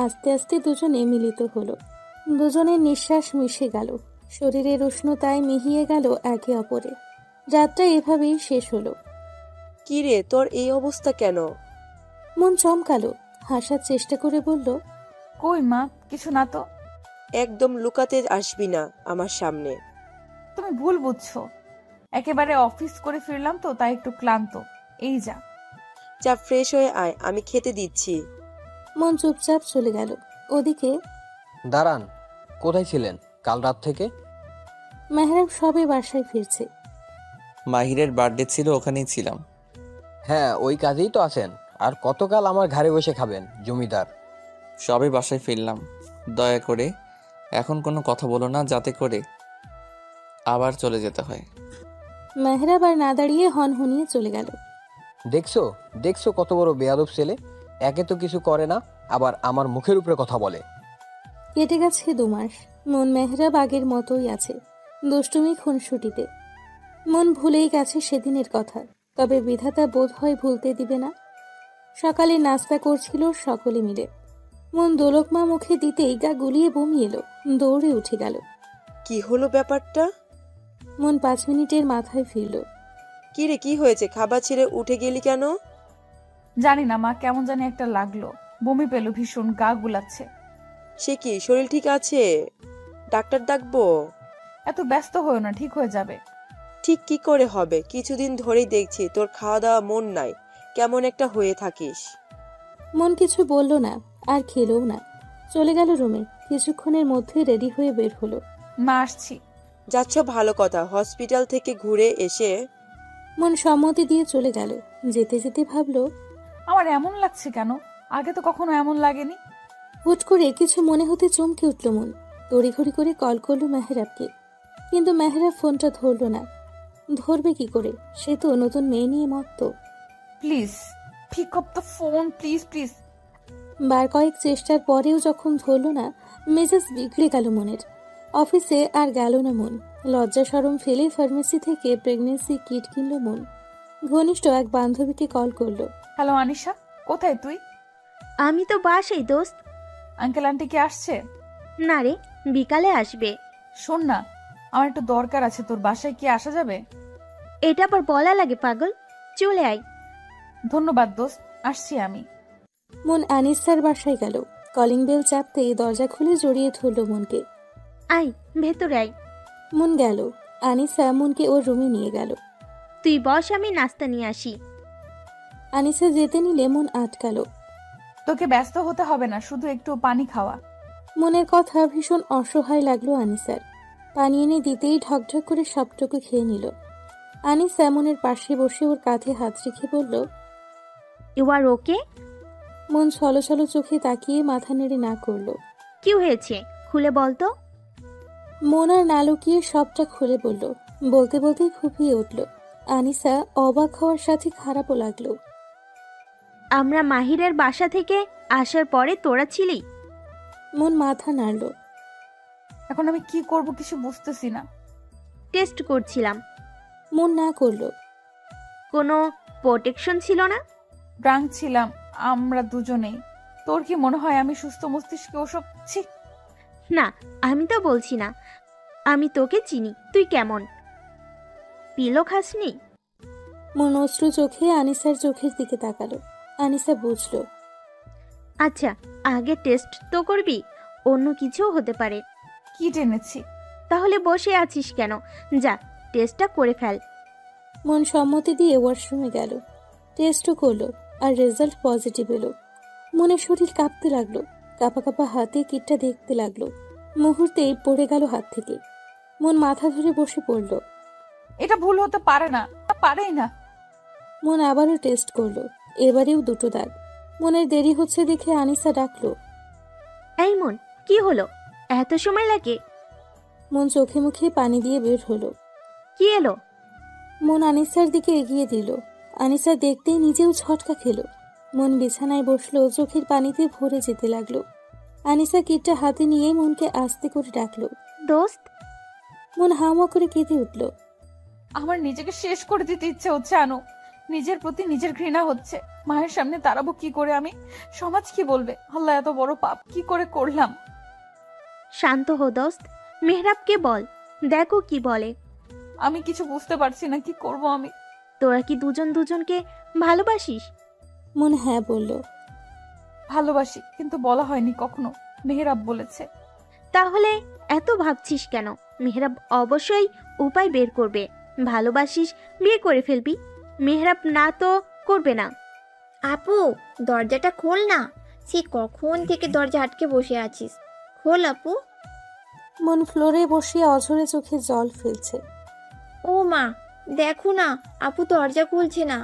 আস্তে আস্তে দুজনে মিলিত হলো। দুজনের নিঃশ্বাস মিশে গেল, শরীরের উষ্ণতায় মিহিয়ে গেল একে অপরে। রাতটা এভাবেই শেষ হলো। কি রে, তোর এই অবস্থা কেন? মন চমকালো, হাসার চেষ্টা করে বলল, কই মা, কিছু না তো। একদম লুকাতে আসবি না আমার সামনে। তুমি ভুল বুঝছো। একেবারে অফিস করে ফিরলাম তো, তাই একটু ক্লান্ত। এই যা। যা, ফ্রেশ হয়ে আয়, আমি খেতে দিচ্ছি। মন চুপচাপ চলে গেল। ওদিকে দাঁড়ান, কোথায় ছিলেন কাল রাত থেকে? মেহরাব সবে বাসায় ফিরছে। মাহিরের বার্থডে ছিল, ওখানেই ছিলাম। হ্যাঁ, ওই কাজেই তো আছেন। আর কতকাল আমার ঘাড়ে বসে খাবেন জমিদার? সবে বাসায় ফিরলাম। দয়া করে এখন কোনো কথা বলো না, যাতে করে আবার চলে যেতে হয়। মেহরাব আর না দাঁড়িয়ে হনহনিয়ে চলে গেল। দেখছো দেখছো কত বড় বেয়াদব ছেলে। একে তো কিছু করে না, আবার আমার মুখের উপরে কথা বলে। কেটে গেছে 2 মাস। মন মেহরাব আগের মতোই আছে, দুষ্টুমি খুনসুটিতে। মন ভুলেই গেছে সেদিনের কথা, তবে বিধাতা বোধ হয় ভুলতে দিবে না। সকালে নাস্তা করছিল সকলে মিলে। মন দোলকমা মুখে দিতেই গা গুলিয়ে বমি এলো, দৌড়ে উঠে গেল। কি হলো ব্যাপারটা? মন 5 মিনিটের মাথায় ফিরল। কি রে, কি হয়েছে? খাবার ছেড়ে উঠে গেলি কেন? জানি না মা, কেমন জানি একটা লাগলো। বমি পেলো ভীষণ, গা গুলাচ্ছে। সে কি, শরীর ঠিক আছে? ডাক্তার ডাকবো? এত ব্যস্ত হয়েও না, ঠিক হয়ে যাবে। ঠিক কি করে হবে? কিছুদিন ধরেই দেখছি তোর খাওয়া দাওয়া মন নাই, কেমন একটা হয়ে থাকিস। মন কিছু বলল না, আর খেলও না। চলে গেল রুমে। কিছুক্ষণের মধ্যে রেডি হয়ে বের হলো। মা, আসছি। যাচ্ছ, ভালো কথা। হসপিটাল থেকে ঘুরে এসে মন সম্মতি দিয়ে চলে গেল। যেতে যেতে ভাবলো, আমার এমন লাগছে কেন? আগে তো কখনো এমন লাগেনি। হুট করে কিছু মনে হতে চমকে উঠল মন। তড়িঘড়ি করে কল করলো মেহরাবকে, কিন্তু মেহরাব ফোনটা ধরলো না। ধরবে কি করে? সে তো নতুন মেয়ে নিয়ে মত্ত। Please pick up the phone, please please. বার কয়েক চেষ্টার পরেও যখন ধরল না, মেজাজ বিগড়ে গেল মনের। অফিসে আর গেল না মন। লজ্জা শরম ফেলে ফার্মেসি থেকে প্রেগনেন্সি কিট কিনল মন। ঘনিষ্ঠ এক বান্ধবীকে কল করলো। হ্যালো আনিশা, কোথায় তুই? আমি তো বাসাই দোস্ত। আঙ্কেল আন্টি কি আসছে? না রে, বিকালে আসবে। শোন না, আমার একটু দরকার আছে, তোর বাসায় কি আসা যাবে? এটা আবার বলা লাগে পাগল, চলে আয়। ধন্যবাদ দোস্ত, আসছি আমি। মন আনিসার বাসায় গেল। কলিং বেল চাপতেই দরজা খুলে জড়িয়ে ধরল মনকে। আয়, ভেতরে আয়। মন গেল। আনিসা মনকে ওর রুমে নিয়ে গেল। তুই বস, আমি নাস্তা নিয়ে আসি। আনিসা যেতে নিলে মন আটকালো। তোকে ব্যস্ত হতে হবে না, শুধু একটু পানি খাওয়া। মনের কথা ভীষণ অসহায় লাগলো আনিসার। পানি এনে দিতেই ঢকঢক করে সবটুকু খেয়ে নিল। আনিসা মনের পাশে বসে ওর কাঁধে হাত রেখে বলল, ইউ আর ওকে? মন ছলো ছলো চোখে তাকিয়ে মাথা নেড়ে না করলো। কি হয়েছে খুলে বলতো। মন আর না লুকিয়ে সবটা খুলে বলল। বলতে বলতেই ফুপিয়ে উঠল। আনিসা অবাক হওয়ার সাথে খারাপও লাগলো। আমরা মাহিরের বাসা থেকে আসার পরে তোরা ছিলি? মন মাথা নাড়ল। এখন আমি কি করব কিছু বুঝতেছি না। টেস্ট করছিলাম। মন না করলো। কোনো প্রোটেকশন ছিল না? ড্রাঙ্ক ছিলাম আমরা দুজনেই। তোর কি মনে হয় আমি সুস্থ মস্তিষ্কে ওসব? ছি না, আমি তো বলছি না। আমি তোকে চিনি, তুই কেমন। পিলো খাসনি? মন অশ্রু চোখে আনিসার চোখের দিকে তাকালো। আনিসা বুঝলো। আচ্ছা, আগে টেস্ট তো করবি, অন্য কিছুও হতে পারে। কি টেনেছি? তাহলে বসে আছিস কেন? যা, টেস্টটা করে ফেল। মন সম্মতি দিয়ে ওয়াশরুমে গেল। টেস্টও করলো, আর রেজাল্ট পজিটিভ এলো। মনের শরীর কাঁপতে লাগলো। কাঁপা কাঁপা হাতে কিটটা দেখতে লাগলো। মুহূর্তেই পড়ে গেল হাত থেকে। মন মাথা ধরে বসে পড়ল। এটা ভুল হতে পারে না, পারেই না। মন আবারও টেস্ট করলো, এবারেও 2টো দাগ। মনের দেরি হচ্ছে দেখে আনিসা ডাকলো, এই মন, কি হলো? এত সময় লাগে? মন চোখে মুখে পানি দিয়ে বের হলো। কি এলো? মন আনিসার দিকে এগিয়ে দিল। আনিসা দেখতেই নিজেও ছটকা খেলো। মন বিছানায় বসলো, চোখের পানিতে ভরে যেতে লাগলো। আনিসা কিটটা হাতে নিয়ে মনকে আস্তে করে ডাকলো, দোস্ত। মন হাওয়া করে কেঁদে উঠল। আমার নিজেকে শেষ করে দিতে ইচ্ছে হচ্ছে আনু। নিজের প্রতি নিজের ঘৃণা হচ্ছে। মায়ের সামনে দাঁড়াবো কি করে আমি? সমাজ কি বলবে? আল্লাহ, এত বড় পাপ কি করে করলাম? শান্ত হো দোস্ত, মেহরাবকে বল, দেখো কি বলে। আমি কিছু বুঝতে পারছি না, কি করব আমি? তোরা কি দুজন দুজনকে ভালোবাসিস? মন হ্যাঁ বলল। ভালোবাসি, কিন্তু বলা হয়নি কখনো। মেহরাব বলেছে। তাহলে এত ভাবছিস কেন? মেহরাব অবশ্যই উপায় বের করবে। ভালোবাসিস, বিয়ে করে ফেলবি। মেহরাব না তো করবে না। আপু, দরজাটা খোল না। সে কখন থেকে দরজা আটকে বসে আছিস? খোল আপু। মন ফ্লোরে বসিয়ে অঝরে চোখে জল ফেলছে। ও মা, দেখো না, আপু দরজা খুলছে না।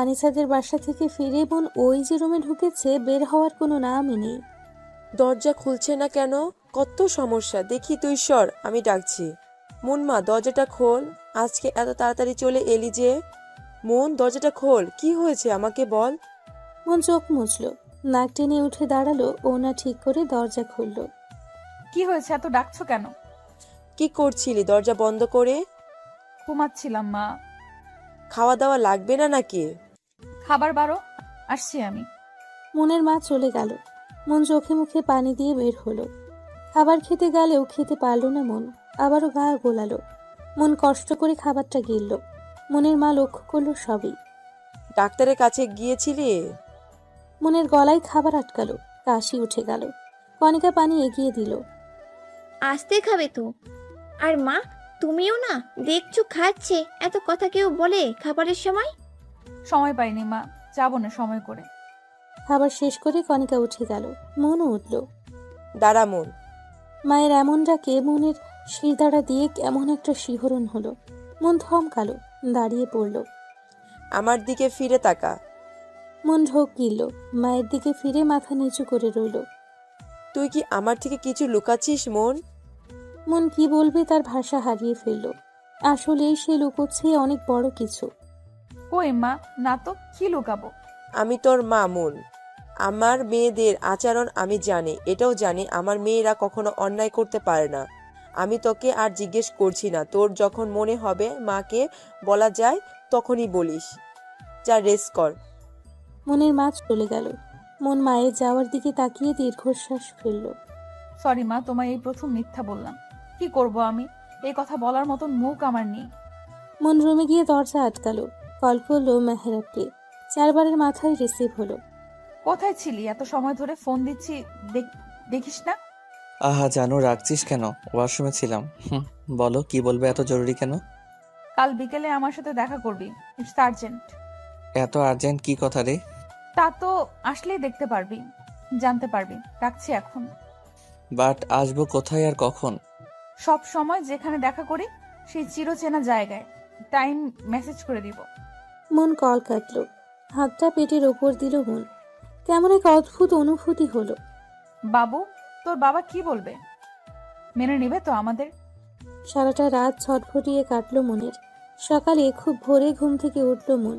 আনিসাদের বাসা থেকে ফিরে মন ওই যে রুমে ঢুকেছে, বের হওয়ার কোনো নামই নেই। দরজা খুলছে না কেন? কত সমস্যা, দেখি তুই সর, আমি ডাকছি। মন মা, দরজাটা খোল। আজকে এত তাড়াতাড়ি চলে এলি যে? মন, দরজাটা খোল, কি হয়েছে আমাকে বল। মন চোখ মুছলো, নাক টেনে উঠে দাঁড়ালো, ওনা ঠিক করে দরজা খুললো। কি হয়েছে? এত ডাকছো কেন? কি করছিলি দরজা বন্ধ করে? ঘুমাচ্ছিলাম মা। খাওয়া দাওয়া লাগবে না নাকি? খাবার বারো, আসছি আমি। মনের মা চলে গেল। মন চোখে মুখে পানি দিয়ে বের হলো। খাবার খেতে গেলেও খেতে পারলো না মন, আবারও গা গোলালো। মন কষ্ট করে খাবারটা গিলল। মনের মা লক্ষ্য করলো সবই। ডাক্তারের কাছে গিয়েছিলি? মনের গলায় খাবার আটকালো, কাশি উঠে গেল। কণিকা পানি এগিয়ে দিল। আসতে খাবে তো। আর মা, তুমিও না, দেখছো খাচ্ছে। এত কথা কেউ বলে খাবারের সময়? সময় পাইনি মা, যাবো না সময় করে। খাবার শেষ করে কণিকা উঠে গেল। মনও উঠল। দাঁড়া মন। মায়ের এমন ডাকে মনের শিরদাঁড়া দিয়ে কেমন একটা শিহরণ হলো। মন থমকালো, দাঁড়িয়ে পড়ল। আমার দিকে ফিরে তাকা। মন ঢোক গিলল, মায়ের দিকে ফিরে মাথা নিচু করে রইল। তুই কি আমার থেকে কিছু লুকাচ্ছিস মন? মন কি বলবে তার ভাষা হারিয়ে ফেলল। আসলেই সে লুকোচ্ছে অনেক বড় কিছু। কই মা, না তো, কি লুকাবো? আমি তোর মা মন। আমার মেয়েদের আচরণ আমি জানি, এটাও জানি আমার মেয়েরা কখনো অন্যায় করতে পারে না। আমি তোকে আর জিজ্ঞেস করছি না, তোর যখন মনে হবে মাকে বলা যায় তখনই বলিস। যা রেস্ট কর। মনের মা চলে গেল। মন মায়ের যাওয়ার দিকে তাকিয়ে দীর্ঘশ্বাস ফেলল। সরি মা, তোমায় এই প্রথম মিথ্যা বললাম। কি করব আমি? এই কথা বলার মতন মুখ আমার নেই। মন রুমে গিয়ে দরজা আটকালো। কল করলো মেহরাবকে। 4 বারের মাথায় রিসিভ হলো। কোথায় ছিলি? এত সময় ধরে ফোন দিচ্ছি, দেখিস না? আহা জানু, রাখছিস কেন? ওয়াশরুমে ছিলাম। বলো, কি বলবে? এত জরুরি কেন? কাল বিকেলে আমার সাথে দেখা করবি, ইটস আর্জেন্ট। এত আর্জেন্ট কি কথা রে? তা তো আসলেই দেখতে পারবি, জানতে পারবি। রাখছি এখন। বাট আসবো কোথায় আর কখন? সব সময় যেখানে দেখা করি সেই চিরচেনা জায়গায়। টাইম মেসেজ করে দিব। মন কল কাটলো। হাতটা পেটের ওপর দিল মন। কেমন এক অদ্ভুত অনুভূতি হলো। বাবু, তোর বাবা কি বলবে? মেনে নেবে তো আমাদের? সারাটা রাত ছটফটিয়ে কাটলো মনের। সকালে খুব ভোরে ঘুম থেকে উঠল মন।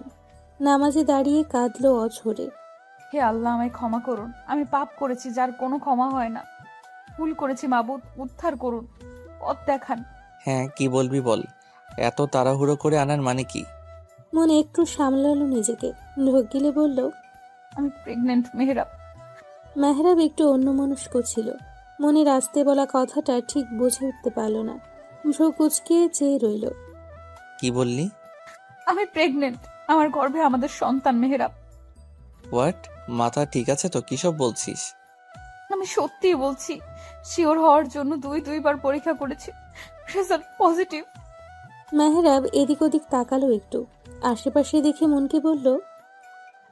নামাজে দাঁড়িয়ে কাঁদলো অঝরে। হে আল্লাহ, আমায় ক্ষমা করুন। আমি পাপ করেছি যার কোনো ক্ষমা হয় না। ভুল করেছি মাবুদ, উদ্ধার করুন, পথ দেখান। হ্যাঁ, কি বলবি বল। এত তাড়াহুড়ো করে আনার মানে কি? মন একটু সামলালো নিজেকে। ঢোক গিলে বলল, আমি প্রেগনেন্ট মেহরাব। মেহরাব একটু অন্যমনস্ক ছিল। মনের আসতে বলা কথাটা ঠিক বুঝে উঠতে পারল না। ভ্রু কুচকে চেয়ে রইল। কি বললি? আমি প্রেগনেন্ট। আমার গর্ভে আমাদের সন্তান মেহরাব। হোয়াট? মাথা ঠিক আছে তো? কিসব বলছিস? আমি সত্যিই বলছি। শিওর হওয়ার জন্য 2বার পরীক্ষা করেছি, রেজাল্ট পজিটিভ। মেহরাব এদিক ওদিক তাকালো একটু। আশেপাশে দেখে মনকে বলল,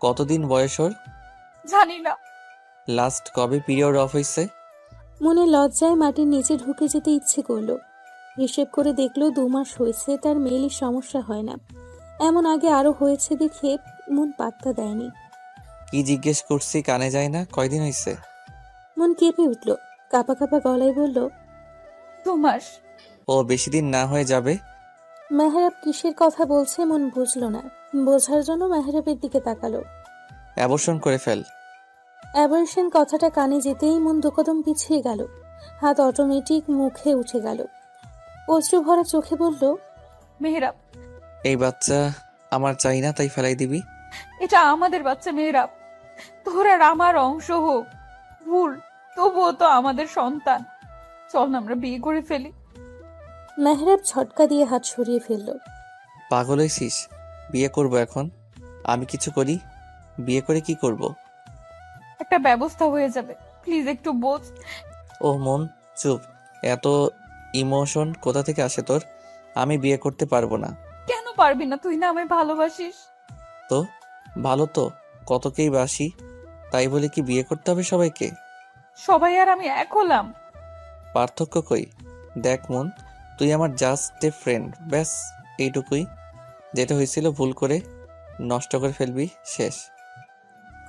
কতদিন বয়স ওর? জানি না। লাস্ট কবে পিরিয়ড অফ হয়েছে? মনে লজ্জায় মাটির নিচে ঢুকে যেতে ইচ্ছে করলো। হিসেব করে দেখলো 2 মাস হয়েছে তার মেয়েলি সমস্যা হয় না। এমন আগে আরো হয়েছে দেখে মন পাত্তা দেয়নি। কি জিজ্ঞেস করছি কানে যায় না? কয়দিন হয়েছে? মন কেঁপে উঠল, কাঁপা কাঁপা গলায় বলল, 2 মাস। ও বেশি দিন না হয়ে যাবে। মেহরাব কিসের কথা বলছে মন বুঝলো না। বোঝার জন্য মেহরাবের দিকে তাকালো। অ্যাবর্শন করে ফেল। অ্যাবর্শন কথাটা কানে যেতেই মন 2 কদম পিছিয়ে গেল। হাত অটোমেটিক মুখে উঠে গেল। অশ্রু ভরা চোখে বলল, মেহরাব, এই বাচ্চা আমার চাই না, তাই ফেলাই দিবি? এটা আমাদের বাচ্চা মেহরাব। তোর আর আমার অংশ হোক ভুল, তবুও তো আমাদের সন্তান। চল না আমরা বিয়ে করে ফেলি। মেহরাব ছটকা দিয়ে হাত সরিয়ে ফেলল। পাগল হয়েছিস? বিয়ে করব এখন? আমি কিছু করি? বিয়ে করে কি করব? একটা ব্যবস্থা হয়ে যাবে, প্লিজ একটু বোঝ। ও মন চুপ। এত ইমোশন কোথা থেকে আসে তোর? আমি বিয়ে করতে পারবো না। কেন পারবি না? তুই না আমায় ভালোবাসিস। তো ভালো তো কতকেই বাসি, তাই বলে কি বিয়ে করতে হবে সবাইকে? সবাই আর আমি এক হলাম। পার্থক্য কই? দেখ মন, তুই আমার জাস্ট এ ফ্রেন্ড, ব্যাস এইটুকুই। যেটা হয়েছিল ভুল করে নষ্ট করে ফেলবি, শেষ।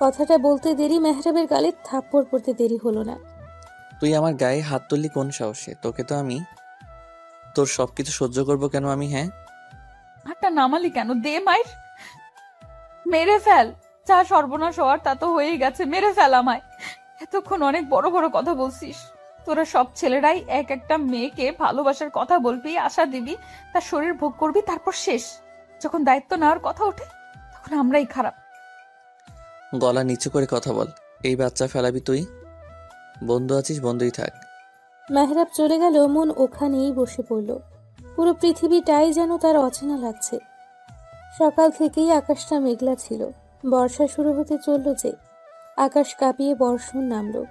কথাটা বলতে দেরি মেহরাবের গালে থাপ্পড় পড়তে দেরি হলো না। তুই আমার গায়ে হাত তুললি কোন সাহসে? তোকে তো আমি তোর সবকিছু সহ্য করব কেন আমি? হ্যাঁ, হাতটা নামালি কেন? দে মাইর, মেরে ফেল। যা সর্বনাশ হওয়ার তা তো হয়েই গেছে, মেরে ফেল আমায়। এতক্ষণ অনেক বড় বড় কথা বলছিস। তোরা সব ছেলেরাই এক একটা মেয়েকে ভালোবাসার কথা বলবি, আশা দিবি, তার শরীর ভোগ করবি, তারপর শেষ। যখন দায়িত্ব নেওয়ার কথা ওঠে তখন আমরাই খারাপ। গলা নিচু করে কথা বল। এই বাচ্চা ফেলাবি তুই? বন্ধু আছিস, বন্ধুই থাক। মেহরাব চলে গেল, মন ওখানেই বসে পড়ল। পুরো পৃথিবীটাই যেন তার অচেনা লাগছে। সকাল থেকেই আকাশটা মেঘলা ছিল। বর্ষা শুরু হতে চলল যে, আকাশ কাঁপিয়ে বর্ষণ নামলো।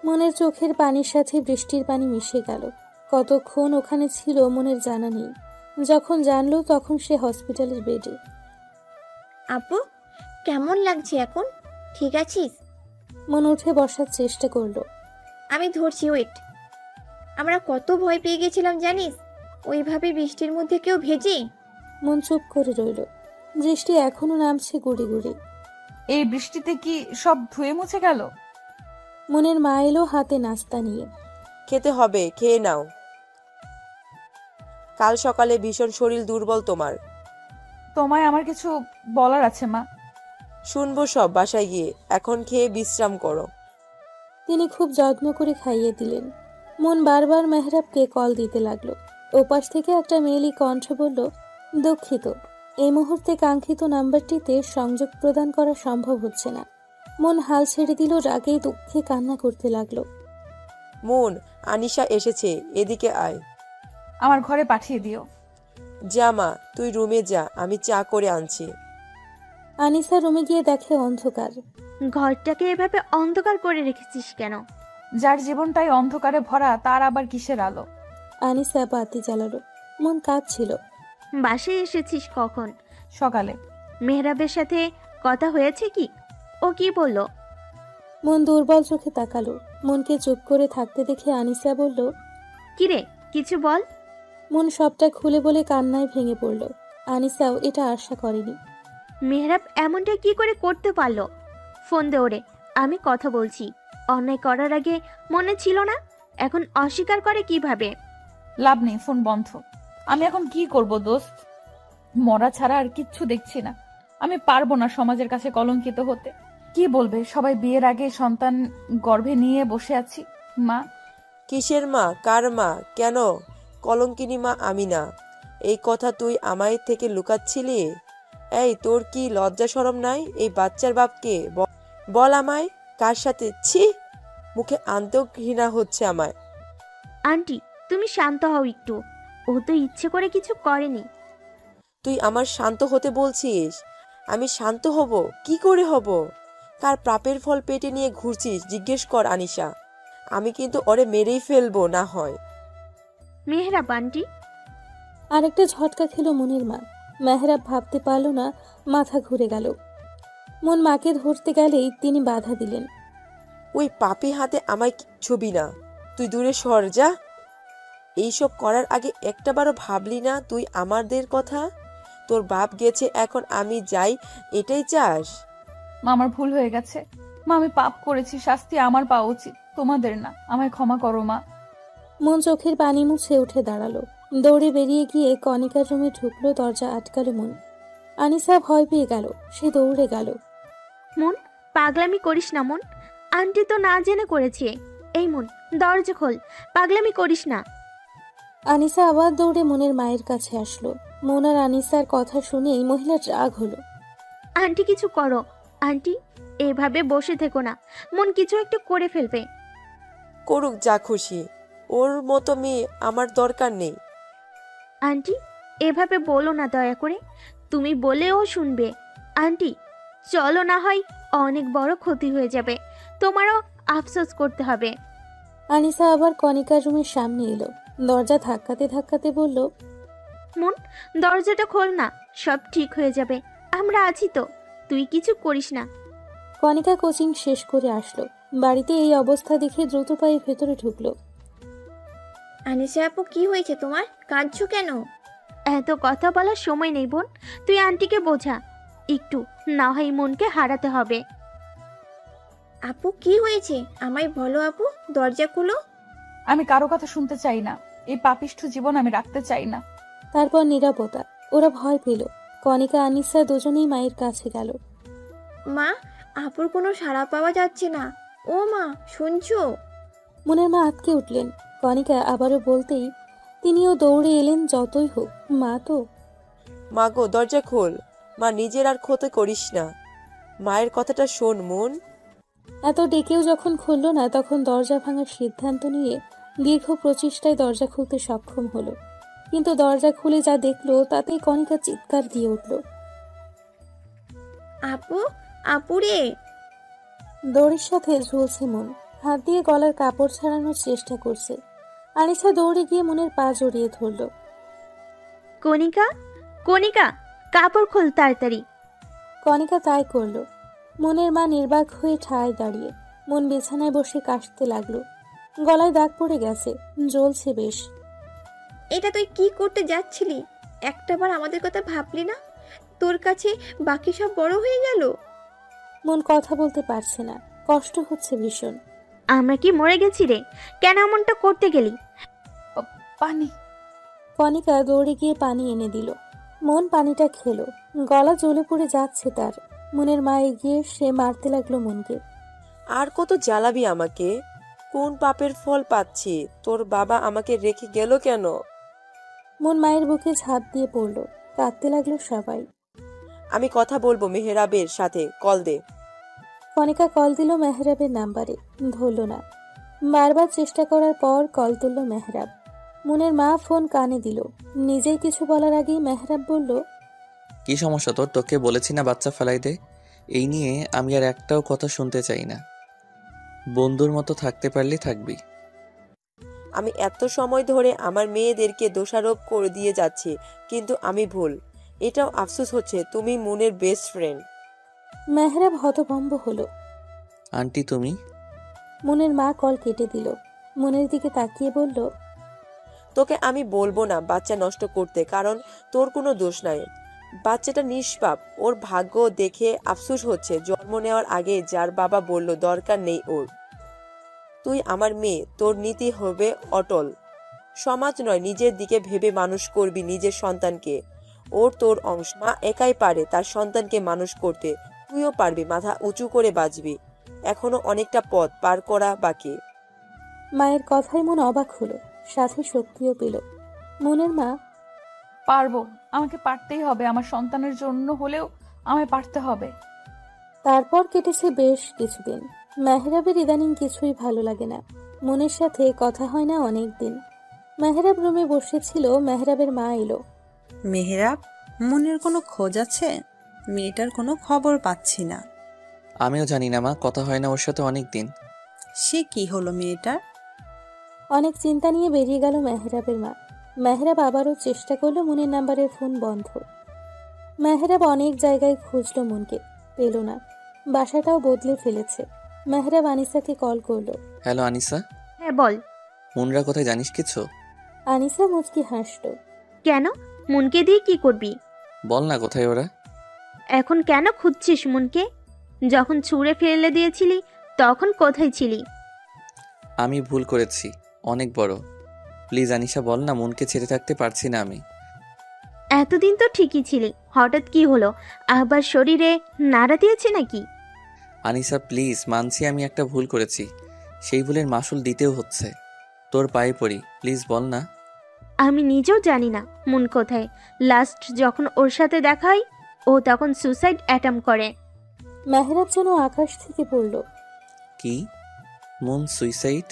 মনের চোখের পানির সাথে বৃষ্টির পানি মিশে গেল। কতক্ষণ ওখানে ছিল মনের জানা নেই। যখন জানলো তখন সে হসপিটালের বেডে। আপু, কেমন লাগছে এখন? ঠিক আছিস? মন উঠে বসার চেষ্টা করলো। আমি ধরছি, ওয়েট। আমরা কত ভয় পেয়ে গেছিলাম জানিস? ওইভাবে বৃষ্টির মধ্যে কেউ ভেজে। মন চুপ করে রইল। বৃষ্টি এখনো নামছে গুড়ি গুড়ি। এই বৃষ্টিতে কি সব ধুয়ে মুছে গেল? মনের মা এলো হাতে নাস্তা নিয়ে। খেতে হবে, খেয়ে নাও। কাল সকালে ভীষণ শরীর দুর্বল তোমার। তোমায় আমার কিছু বলার আছে মা। শুনবো সব বাসায় গিয়ে, এখন খেয়ে বিশ্রাম করো। তিনি খুব যত্ন করে খাইয়ে দিলেন। মন বারবার মেহরাবকে কল দিতে লাগলো। ওপাশ থেকে একটা মেয়েলি কণ্ঠ বলল, দুঃখিত, এই মুহূর্তে কাঙ্ক্ষিত নাম্বারটিতে সংযোগ প্রদান করা সম্ভব হচ্ছে না। মন হাল ছেড়ে দিল, রাগে দুঃখে কান্না করতে লাগলো। মন, আনিশা এসেছে, এদিকে আয়। আমার ঘরে পাঠিয়ে দিও। যা মা, তুই রুমে যা, আমি চা করে আনছি। আনিসা রুমে গিয়ে দেখে অন্ধকার। ঘরটাকে এভাবে অন্ধকার করে রেখেছিস কেন? যার জীবনটাই অন্ধকারে ভরা তার আবার কিসের আলো? আনিসা বাতি জ্বালালো। মন কাঁদছিল। বাসায় এসেছিস কখন? সকালে। মেহরাবের সাথে কথা হয়েছে কি? ও কি বলল? মন দুর্বল চোখে তাকালো। মনকে চুপ করে থাকতে দেখে আনিসা বলল, কিরে, কিছু বল। মন সবটা খুলে বলে কান্নায় ভেঙে পড়ল। আনিসাও এটা আশা করেনি। মেহরাব এমনটা কি করে করতে পারলো? ফোন দে ওরে, আমি কথা বলছি। অন্যায় করার আগে মনে ছিল না, এখন অস্বীকার করে কিভাবে? লাভ নেই, ফোন বন্ধ। আমি এখন কি করব দোস্ত? মরা ছাড়া আর কিচ্ছু দেখছি না। আমি পারবো না সমাজের কাছে কলঙ্কিত হতে। কি বলবে সবাই? বিয়ের আগে সন্তান গর্ভে নিয়ে বসে আছি। মা। কিসের মা? কার মা? কেন? কলঙ্কিনী মা আমি না। এই কথা তুই আমায় থেকে লুকাচ্ছিলি? এই, তোর কি লজ্জা শরম নাই? এই বাচ্চার বাপকে বল আমায়, কার সাথে? ছি, মুখে আনতেও ঘৃণা হচ্ছে আমায়। আন্টি, তুমি শান্ত হও একটু। ও তো ইচ্ছে করে কিছু করেনি। তুই আমার শান্ত হতে বলছিস? আমি শান্ত হব? কি করে হব? কার পাপের ফল পেটে নিয়ে ঘুরছিস জিজ্ঞেস কর আনিশা। আমি কিন্তু ওরে মেরেই ফেলবো না হয়। মেহরাব আন্টি। আরেকটা ঝটকা খেলো মনের মা। মেহরাব ভাবতে পারল না, মাথা ঘুরে গেল। মন মাকে ধরতে গেলেই তিনি বাধা দিলেন। ওই পাপি হাতে আমায় ছবি না, তুই দূরে সর যা। এইসব করার আগে একটাবারও ভাবলি না তুই আমাদের কথা? তোর বাপ গেছে, এখন আমি যাই, এটাই চাস? মা আমার ভুল হয়ে গেছে। মা আমি পাপ করেছি, শাস্তি আমার পাওয়া উচিত, তোমাদের না। আমায় ক্ষমা করো মা। মন চোখের পানি মুছে উঠে দাঁড়ালো। দৌড়ে বেরিয়ে গিয়ে কণিকার রুমে ঢুকলো, দরজা আটকালো মন। আনিসা ভয় পেয়ে গেল, সে দৌড়ে গেল। মন, পাগলামি করিস না মন, আন্টি তো না জেনে করেছে। এই মন, দরজা খোল, পাগলামি করিস না। আনিসা আবার দৌড়ে মনের মায়ের কাছে আসলো। মন আর আনিসার কথা শুনেই মহিলার রাগ হলো। আন্টি কিছু করো, আন্টি এভাবে বসে থেকো না, মন কিছু একটু করে ফেলবে। করুক যা খুশি, ওর মতো মেয়ে আমার দরকার নেই। আন্টি এভাবে বলো না দয়া করে, তুমি বলেও শুনবে। আন্টি চলো, না হয় অনেক বড় ক্ষতি হয়ে যাবে, তোমারও আফসোস করতে হবে। আনিসা আবার কণিকার রুমের সামনে এলো, দরজা ধাক্কাতে ধাক্কাতে বলল, মন দরজাটা খোল না, সব ঠিক হয়ে যাবে, আমরা আছি তো, তুই কিছু করিস না। কণিকা কোচিং শেষ করে আসলো। বাড়িতে এই অবস্থা দেখে দ্রুত পায়ে ভেতরে ঢুকলো। আনিসা আপু, কি হয়েছে তোমার? কাঁদছো কেন? এত কথা বলার সময় নেই বোন, তুই আন্টিকে বোঝা একটু, না হয় মনকে হারাতে হবে। আপু কি হয়েছে আমায় বলো আপু, দরজা খুলো। আমি কারো কথা শুনতে চাই না, এই পাপিষ্ঠ জীবন আমি রাখতে চাই না। তারপর নীরবতা। ওরা ভয় পেল। কণিকা আনিসা দুজনেই মায়ের কাছে গেল। মা, আপুর কোনো সাড়া পাওয়া যাচ্ছে না। ও মা, শুনছো? মনের মা আটকে উঠলেন। কণিকা আবারও বলতেই তিনিও দৌড়ে এলেন। যতই হোক মা তো। মা গো, দরজা খোল। মা, নিজের আর ক্ষতি করিস না, মায়ের কথাটা শোন মন। এত ডেকেও যখন খুলল না, তখন দরজা ভাঙার সিদ্ধান্ত নিয়ে দীর্ঘ প্রচেষ্টায় দরজা খুলতে সক্ষম হলো। কিন্তু দরজা খুলে যা দেখলো তাতেই কণিকা চিৎকার দিয়ে উঠল। আপু, আপুরে! দড়ির সাথে ঝুলছে মন, হাত দিয়ে গলার কাপড় ছাড়ানোর চেষ্টা করছে। আনিসা দৌড়ে গিয়ে মনের পা জড়িয়ে ধরল। কণিকা, কণিকা, কাপড় খোল তাড়াতাড়ি। কণিকা তাই করলো। মনের মা নির্বাক হয়ে ঠায় দাঁড়িয়ে। মন বিছানায় বসে কাশতে লাগলো। গলায় দাগ পড়ে গেছে, জ্বলছে বেশ। এটা তুই কি করতে যাচ্ছিলি? একটাবার আমাদের কথা ভাবলি না? তোর কাছে বাকি সব বড় হয়ে গেল। মন কথা বলতে পারছে না, কষ্ট হচ্ছে ভীষণ। আমরা কি মরে গেছি রে? কেন এমনটা করতে গেলি? পানি। কণিকা দৌড়ে গিয়ে পানি এনে দিল। মন পানিটা খেলো। গলা জ্বলে পড়ে যাচ্ছে তার। মনের মা এগিয়ে সে মারতে লাগলো মনকে। আর কত জ্বালাবি আমাকে? কোন পাপের ফল পাচ্ছি? তোর বাবা আমাকে রেখে গেল কেন? মন মায়ের বুকে ঝাঁপ দিয়ে পড়লো। কাঁদতে লাগলো সবাই। আমি কথা বলবো মেহরাবের সাথে, কল দে। কণিকা কল দিল মেহরাবের নাম্বারে, ধরল না। বারবার চেষ্টা করার পর কল তুলল মেহরাব। মনের মা ফোন কানে দিল। নিজেই কিছু বলার আগেই মেহরাব বলল, কি সমস্যা তোর? তোকে বলেছি না বাচ্চা ফেলাই দে। এই নিয়ে আমি আর একটাও কথা শুনতে চাই না। বন্ধুর মতো থাকতে পারলে থাকবি। আমি এত সময় ধরে আমার মেয়েদেরকে দোষারোপ করে দিয়ে যাচ্ছি, কিন্তু আমি ভুল। এটাও আফসোস হচ্ছে তুমি মনের বেস্ট ফ্রেন্ড। মেহরাব হতভম্ব হলো। আন্টি তুমি? মনের মা কল কেটে দিল। মনের দিকে তাকিয়ে বলল, তোকে আমি বলবো না বাচ্চা নষ্ট করতে, কারণ তোর কোনো দোষ নাই। বাচ্চাটা নিষ্পাপ। ওর ভাগ্য দেখে আফসোস হচ্ছে, জন্ম নেওয়ার আগে যার বাবা বলল দরকার নেই ওর। তুই আমার মেয়ে, তোর নীতি হবে অটল। সমাজ নয়, নিজের দিকে ভেবে মানুষ করবি নিজের সন্তানকে। ওর তোর অংশ। মা একাই পারে তার সন্তানকে মানুষ করতে, তুইও পারবি। মাথা উঁচু করে বাঁচবি। এখনো অনেকটা পথ পার করা বাকি। মায়ের কথায় মন অবাক হলো, সাথে শক্তিও পেল। মনের মা, পারবো, আমাকে পারতেই হবে, আমার সন্তানের জন্য হলেও আমায় পারতে হবে। তারপর কেটেছে বেশ কিছুদিন। মেহরাবের ইদানিং কিছুই ভালো লাগে না। মনের সাথে কথা হয় না অনেক দিন। মেহরাব রুমে বসেছিল, মেহরাবের মা এলো। মেহরাব, মনের কোনো খোঁজ আছে? মেয়েটার কোনো খবর পাচ্ছি না। আমিও জানি না মা, কথা হয় না ওর সাথে অনেক দিন। সে কি হলো মেয়েটার? অনেক চিন্তা নিয়ে বেরিয়ে গেল মেহরাবের মা। মেহরাব আবারও চেষ্টা করলো, মনের নাম্বারের ফোন বন্ধ। মেহরাব অনেক জায়গায় খুঁজলো মনকে, পেল না। বাসাটাও বদলে ফেলেছে। মেহরাব আনিসাকে কল করলো। হ্যালো আনিসা। হ্যাঁ বল। মুনরা কোথায় জানিস কিছু? আনিসা মুচকি হাসল। কেন? মুনকে দিয়ে কি করবি? বল না কোথায় ওরা? এখন কেন খুঁজছিস মুনকে? যখন ছুঁড়ে ফেলে দিয়েছিলি তখন কোথায় ছিলি? আমি ভুল করেছি, অনেক বড়। প্লিজ আনিশা বল না, মনকে ছেড়ে থাকতে পারছি না আমি। এতদিন তো ঠিকই ছিলি, হঠাৎ কি হলো? আবার শরীরে নাড়া দিয়েছে নাকি? আনিশা প্লিজ, মানছি আমি একটা ভুল করেছি, সেই ভুলের মাসুল দিতেও হচ্ছে। তোর পায়ে পড়ি, প্লিজ বল না। আমি নিজেও জানি না মুন কোথায়। লাস্ট যখন ওর সাথে দেখা হয় ও তখন সুসাইড অ্যাটেম্প করে। মেহরাব যেন আকাশ থেকে পড়ল। কি? মন সুইসাইড?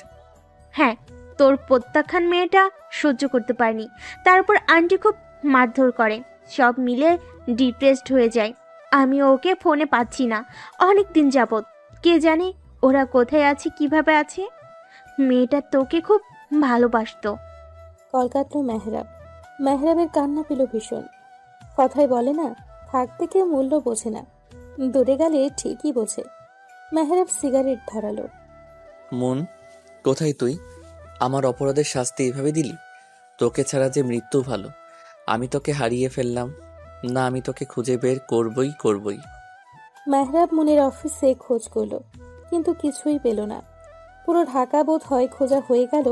হ্যাঁ, তোর প্রত্যাখ্যান মেয়েটা সহ্য করতে পারেনি, তারপর আন্টি খুব মারধর করে, সব মিলে ডিপ্রেসড হয়ে যায়। আমি ওকে ফোনে পাচ্ছি না অনেক দিন যাবৎ। কে জানে ওরা কোথায় আছে, কিভাবে আছে। মেয়েটা তোকে খুব ভালোবাসতো। কল কাটল মেহরাব। মেহরাবের কান্না পেল ভীষণ। কথায় বলে না, থাকতে কেউ মূল্য বোঝে না, দূরে গেলে ঠিকই বোঝে। মেহরাব সিগারেট ধরালো। মন, কোথায় তুই? আমার অপরাধের শাস্তি এভাবে দিলি? তোকে ছাড়া যে মৃত্যু ভালো। আমি তোকে হারিয়ে ফেললাম না, আমি তোকে খুঁজে বের করবই। মেহরাব মনের অফিসে খোঁজ করলো, কিন্তু কিছুই পেল না। পুরো ঢাকা বোধ হয় খোঁজা হয়ে গেল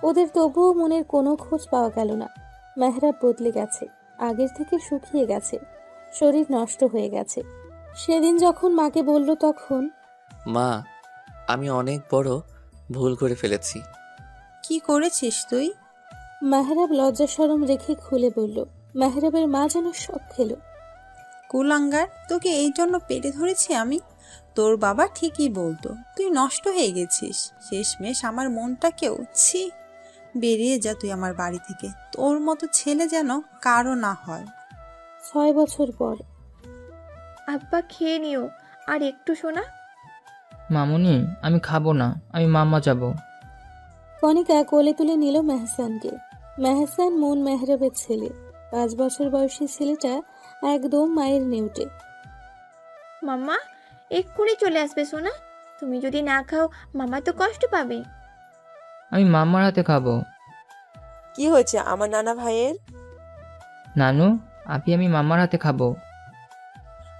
ওদের, তবুও মনের কোনো খোঁজ পাওয়া গেল না। মেহরাব বদলে গেছে, আগের থেকে শুকিয়ে গেছে, শরীর নষ্ট হয়ে গেছে। সেদিন যখন মাকে বলল তখন, মা, আমি অনেক বড় ভুল করে ফেলেছি। কি করেছিস তুই? মেহরাব লজ্জা শরম রেখে খুলে বলল। মেহরাবের মা যেন সব খেল। কুলাঙ্গার, তোকে এই জন্য পেটে ধরেছি আমি? তোর বাবা ঠিকই বলতো, তুই নষ্ট হয়ে গেছিস। শেষমেশ আমার মনটাকেও, ছি। বেরিয়ে যা তুই আমার বাড়ি থেকে। তোর মতো ছেলে যেন কারো না হয়। 6 বছর পর। আব্বা খেয়ে নিও, আর একটু শোনা। মামুনি, আমি খাবো না, আমি মাম্মা যাব। কণিকা কোলে তুলে নিল মেহসানকে। মেহসান মন মেহরাবের ছেলে। 5 বছর বয়সী ছেলেটা একদম মায়ের নেউটে। মাম্মা এক্ষুনি চলে আসবে সোনা, তুমি যদি না খাও মামা তো কষ্ট পাবে। আমি মাম্মার হাতে খাবো। কি হয়েছে আমার নানা ভাইয়ের? নানু, আমি মাম্মার হাতে খাবো।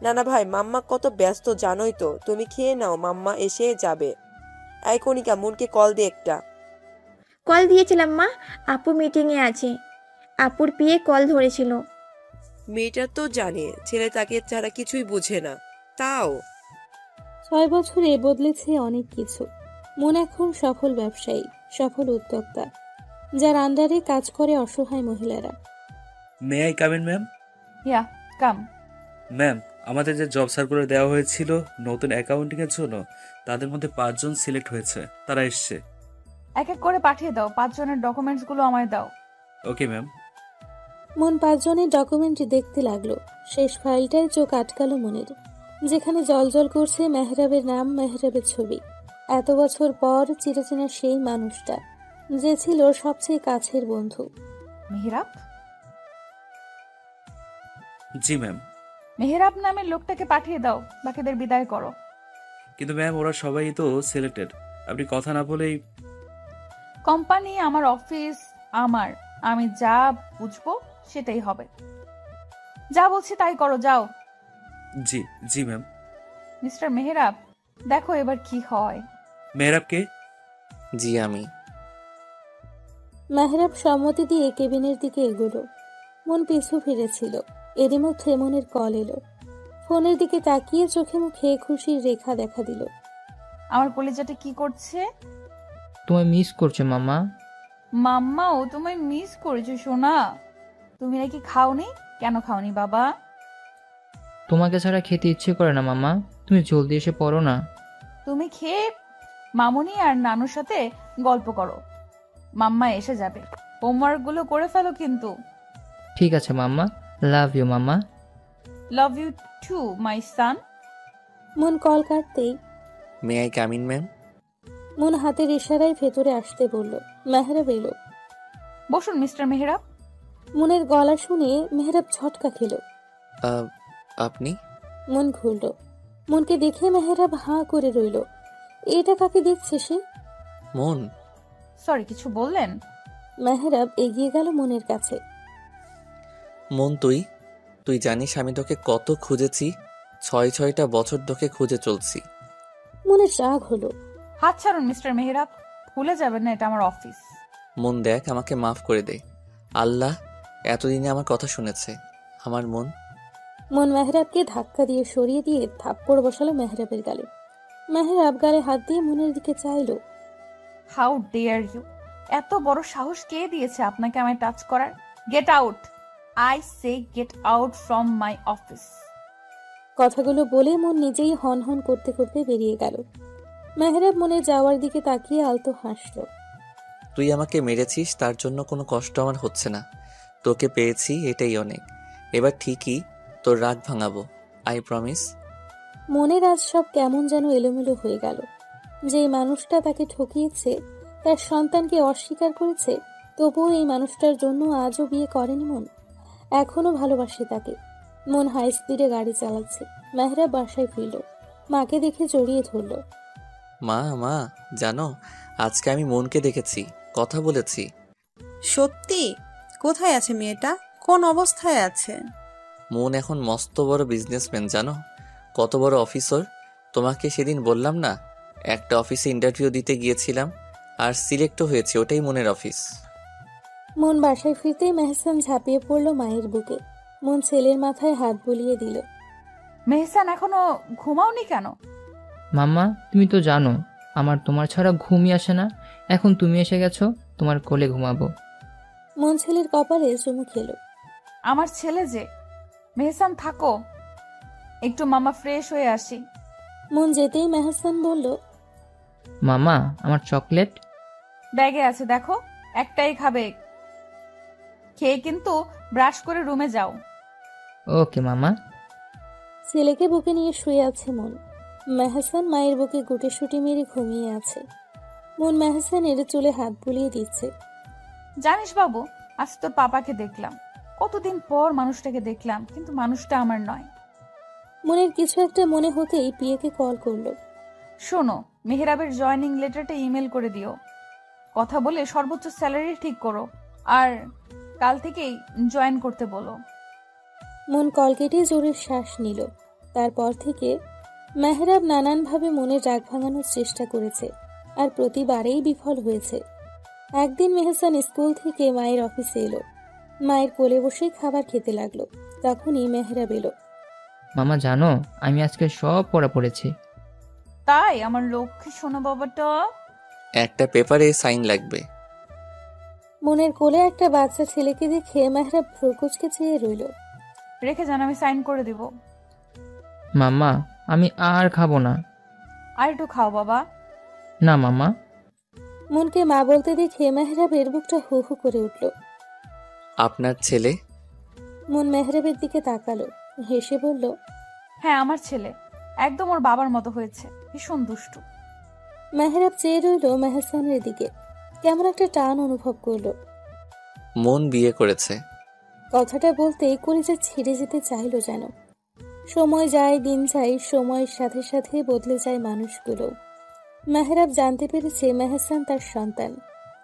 নানা ভাই, মাম্মা কত ব্যস্ত জানোই তো। তুমি খেয়ে নাও, মাম্মা এসে যাবে। এই কণিকা, মনকে কল দে একটা। কল দিয়েছিলাম মা, আপু মিটিংয়ে আছে। আপুর পিয়ে কল ধরেছিল। মেয়েটা তো জানে ছেলে তাকে ছাড়া কিছুই বুঝে না, তাও 6 বছরে বদলেছে অনেক কিছু। মন এখন সফল ব্যবসায়ী, সফল উদ্যোক্তা, যার আন্ডারে কাজ করে অসহায় মহিলারা। May I come in ma'am? Yeah come. Ma'am, আমাদের যে জব সার্কুলার দেওয়া হয়েছিল নতুন অ্যাকাউন্টিং এর জন্য, তাদের মধ্যে 5 জন সিলেক্ট হয়েছে, তারা এসছে। এক এক করে পাঠিয়ে দাও, 5 জনের ডকুমেন্টস গুলো আমায় দাও। Okay ma'am. মন 5 জনের ডকুমেন্ট দেখতে লাগলো। শেষ ফাইলটায় চোখ আটকালো মনের, যেখানে জলজল করছে মেহরাবের নাম, মেহরাবের ছবি। এত বছর পর চিরচেনা সেই মানুষটা, যে ছিল সবচেয়ে কাছের বন্ধু। মেহরাব? জি ম্যাম। মেহরাব নামের লোকটাকে পাঠিয়ে দাও, বাকিদের বিদায় করো। কিন্তু ম্যাম, ওরা সবাই তো সিলেক্টেড, আপনি কথা না বলেই। কোম্পানি আমার অফিস, আমি যা বুঝবো সেটাই হবে। যা বলছি তাই করো, যাও। জি জি ম্যাম। মিস্টার মেহরাব, দেখো এবার কি হয়। মেহরাব কে? জি আমি। মেহরাব সম্মতি দিয়ে কেবিনের দিকে এগোলো। মন পিছু ফিরেছিল। এরই মধ্যে মনের কল এলো। ফোনের দিকে তাকিয়ে চোখে মুখে খুশির রেখা দেখা দিল। আমার কলিজাটা কি করছে? তোমায় মিস করছে মাম্মা। মাম্মাও তোমায় মিস করেছে সোনা। তুমি নাকি খাওনি? কেন খাওনি বাবা? তোমাকে ছাড়া খেতে ইচ্ছে করে না মাম্মা, তুমি জলদি এসে পড়ো না। তুমি খেয়ে মামুনি আর নানুর সাথে গল্প করো, মাম্মা এসে যাবে। হোমওয়ার্ক গুলো করে ফেলো কিন্তু। ঠিক আছে mamma, love you mamma. Love you too my son. Mon call কাটতেই may I come in ma'am? Mon হাতের ইশারায় ভেতরে আসতে বলল। মেহরাব এলো। বসুন মিস্টার মেহরাব। মনের গলা শুনে মেহরাব ঝটকা খেল। আপনি? মন ঘুরল। মনকে দেখে মেহরাব হাঁ করে রইল। এটা কাকে দেখছে সে? মন। সরি, কিছু বললেন? মেহরাব এগিয়ে গেল মনের কাছে। মন, তুই জানিস আমি তোকে কত খুঁজেছি? 6টা বছর তোকে খুঁজে চলছি। মনের রাগ হলো। হাত ছাড়ুন মিস্টার মেহরাব, ভুলে যাবেন না এটা আমার অফিস। মন দেখ, আমাকে মাফ করে দে। আল্লাহ এতদিনে আমার কথা শুনেছে। আমার মন। মন মেহরাবকে ধাক্কা দিয়ে সরিয়ে দিয়ে থাপ্পড় বসালো মেহরাবের গালে। মেহরাব গালে হাত দিয়ে মনের দিকে চাইলো। How dare you! এত বড় সাহস কে দিয়েছে আপনাকে আমায় টাচ করার? Get out! I say get out from my office. কথাগুলো বলে মন নিজেই হন হন করতে করতে বেরিয়ে গেল। মেহরাব মনে যাওয়ার দিকে তাকিয়ে আলতো হাসলো। তুই আমাকে মেরেছিস, তার জন্য কোনো কষ্ট আমার হচ্ছে না। তোকে পেয়েছি, এটাই অনেক। এবার ঠিকই তোর রাগ ভাঙাবো, আই প্রমিস। মনের আজ সব কেমন যেন এলোমেলো হয়ে গেল। যে মানুষটা তাকে ঠকিয়েছে, তার সন্তানকে অস্বীকার করেছে, তবুও এই মানুষটার জন্য আজও বিয়ে করেনি মন। এখনো ভালোবাসে তাকে। মন হাই স্পিডে গাড়ি চালাচ্ছে। মেহরাব বাসায় ফিরল। মাকে দেখে জড়িয়ে ধরল। মা, জানো আজকে আমি মনকে দেখেছি, কথা বলেছি। সত্যি? কোথায় আছে মেয়েটা? কোন অবস্থায় আছে? মন এখন মস্ত বড় বিজনেসম্যান, জানো? কত বড় অফিসার। তোমাকে সেদিন বললাম না, একটা অফিসে ইন্টারভিউ দিতে গিয়েছিলাম আর সিলেক্টও হয়েছে, ওটাই মনের অফিস। মন বাসায় ফিরতেই মেহসান ঝাঁপিয়ে পড়ল মায়ের বুকে। মন ছেলের মাথায় হাত বুলিয়ে দিল। মেহসান, এখনো ঘুমাওনি কেন? মাম্মা, তুমি তো জানো আমার তোমার ছাড়া ঘুমই আসে না। এখন তুমি এসে গেছো, তোমার কোলে ঘুমাবো। মন ছেলের কপালে চুমু খেলো। আমার ছেলে যে। মেহসান থাকো, একটু মামা ফ্রেশ হয়ে আসি। মন যেতেই মেহসান বলল, মামা, আমার চকলেট? ব্যাগে আছে, দেখো। একটাই খাবে, খেয়ে কিন্তু ব্রাশ করে রুমে যাও। ওকে মামা। ছেলেকে বুকে নিয়ে শুয়ে আছে মন। মেহসান মায়ের বুকে গুটিসুটি মেরে ঘুমিয়ে আছে। মন মেহসানের চুলে হাত বুলিয়ে দিচ্ছে। জানিস বাবু, আজ তোর পাপাকে দেখলাম। কতদিন পর মানুষটাকে দেখলাম, কিন্তু মানুষটা আমার নয়। মনের কিছু একটা মনে হতেই পিয়াকে কল করলো। শোনো, মেহরাবের জয়েনিং লেটারটা ইমেল করে দিও। কথা বলে সর্বোচ্চ স্যালারি ঠিক করো, আর কাল থেকেই জয়েন করতে বলো। মন কল কেটে জোরে শ্বাস নিল। তারপর থেকে মেহরাব নানানভাবে মনের রাগ ভাঙানোর চেষ্টা করেছে, আর প্রতিবারেই বিফল হয়েছে। একদিন মেহসান স্কুল থেকে মায়ের অফিসে এলো। মায়ের কোলে বসেই খাবার খেতে লাগলো। তখনই মেহরাব এলো। মামা জানো, আমি আজকে সব পড়া পড়েছি। তাই? আমার লক্ষ্মী শোনো বাবাটা। একটা পেপারে সাইন লাগবে। মনের কোলে একটা বাচ্চা ছেলেকে দেখে মেহরাব ভ্রুকুচকে চেয়ে রইল। রেখে যান, আমি সাইন করে দিব। মাম্মা, আমি আর খাবো না। আর একটু খাও বাবা। না মাম্মা। মনকে মা বলতে দেখে মেহরাবের বুকটা হু হু করে উঠল। আপনার ছেলে? মন মেহরাবের দিকে তাকালো, হেসে বলল, হ্যাঁ, আমার ছেলে। একদম ওর বাবার মতো হয়েছে, ভীষণ দুষ্টু। মেহরাব চেয়ে রইল মেহসানের দিকে। কেমন একটা টান অনুভব করলো। মন বিয়ে করেছে। কথাটা বলতেই কলিজা ছিঁড়ে যেতে চাইলো যেন। সময় যায়, দিন যায়, সময়ের সাথে সাথে বদলে যায় মানুষগুলো। মেহরাব জানতে পেরেছে মেহসান তার সন্তান,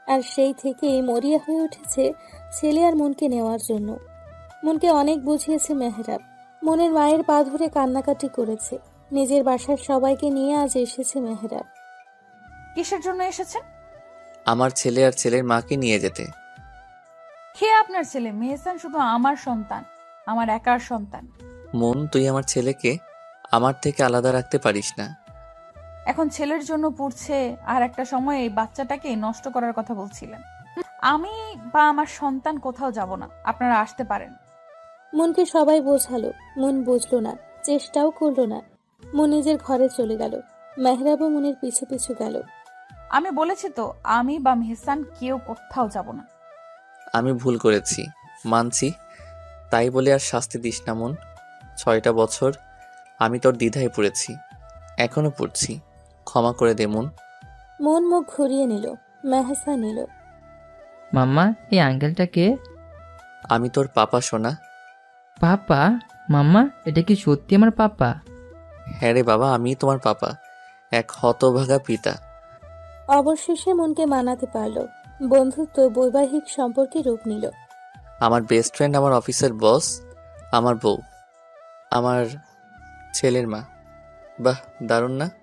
আর সেই থেকেই মরিয়া হয়ে উঠেছে ছেলে আর মনকে নেওয়ার জন্য। মনকে অনেক বুঝিয়েছে মেহরাব। মনের মায়ের পা ধরে কান্নাকাটি করেছে। নিজের বাসার সবাইকে নিয়ে আজ এসেছে মেহরাব। কিসের জন্য এসেছেন? আমার ছেলে আর ছেলের মাকে নিয়ে যেতে। কে আপনার ছেলে? মেহসান শুধু আমার সন্তান, আমার একার সন্তান। মন, তুই আমার ছেলেকে আমার থেকে আলাদা রাখতে পারিস না। এখন ছেলের জন্য পড়ছে, আর একটা সময় এই বাচ্চাটাকে নষ্ট করার কথা বলছিলেন। আমি বা আমার সন্তান কোথাও যাব না, আপনারা আসতে পারেন। মনকে সবাই বোঝালো, মন বুঝলো না, চেষ্টাও করলো না। মন নিজের ঘরে চলে গেল। মেহরাবও মনের পিছু পিছু গেল। আমি বলেছি তো, আমি বা মেহসান কেউ কোথাও যাব না। আমি ভুল করেছি, মানছি। তাই বলে আর শাস্তি দিস না মন। 6টা বছর আমি তোর দ্বিধায় পড়েছি, এখনো পড়ছি। ক্ষমা করে দে মন। মন মুখ ঘুরিয়ে নিল। মেহসান নিল। মাম্মা, এই আঙ্কেলটা কে? আমি তোর পাপা সোনা। পাপা? মাম্মা, এটা কি সত্যি আমার পাপা? হ্যাঁ রে বাবা, আমি তোমার পাপা, এক হতভাগা পিতা। অবশেষে মনকে মানাতে পারল। বন্ধুত্ব বৈবাহিক সম্পর্কে রূপ নিল। আমার বেস্ট ফ্রেন্ড, আমার অফিসের বস, আমার বউ, আমার ছেলের মা। বাহ, দারুণ না?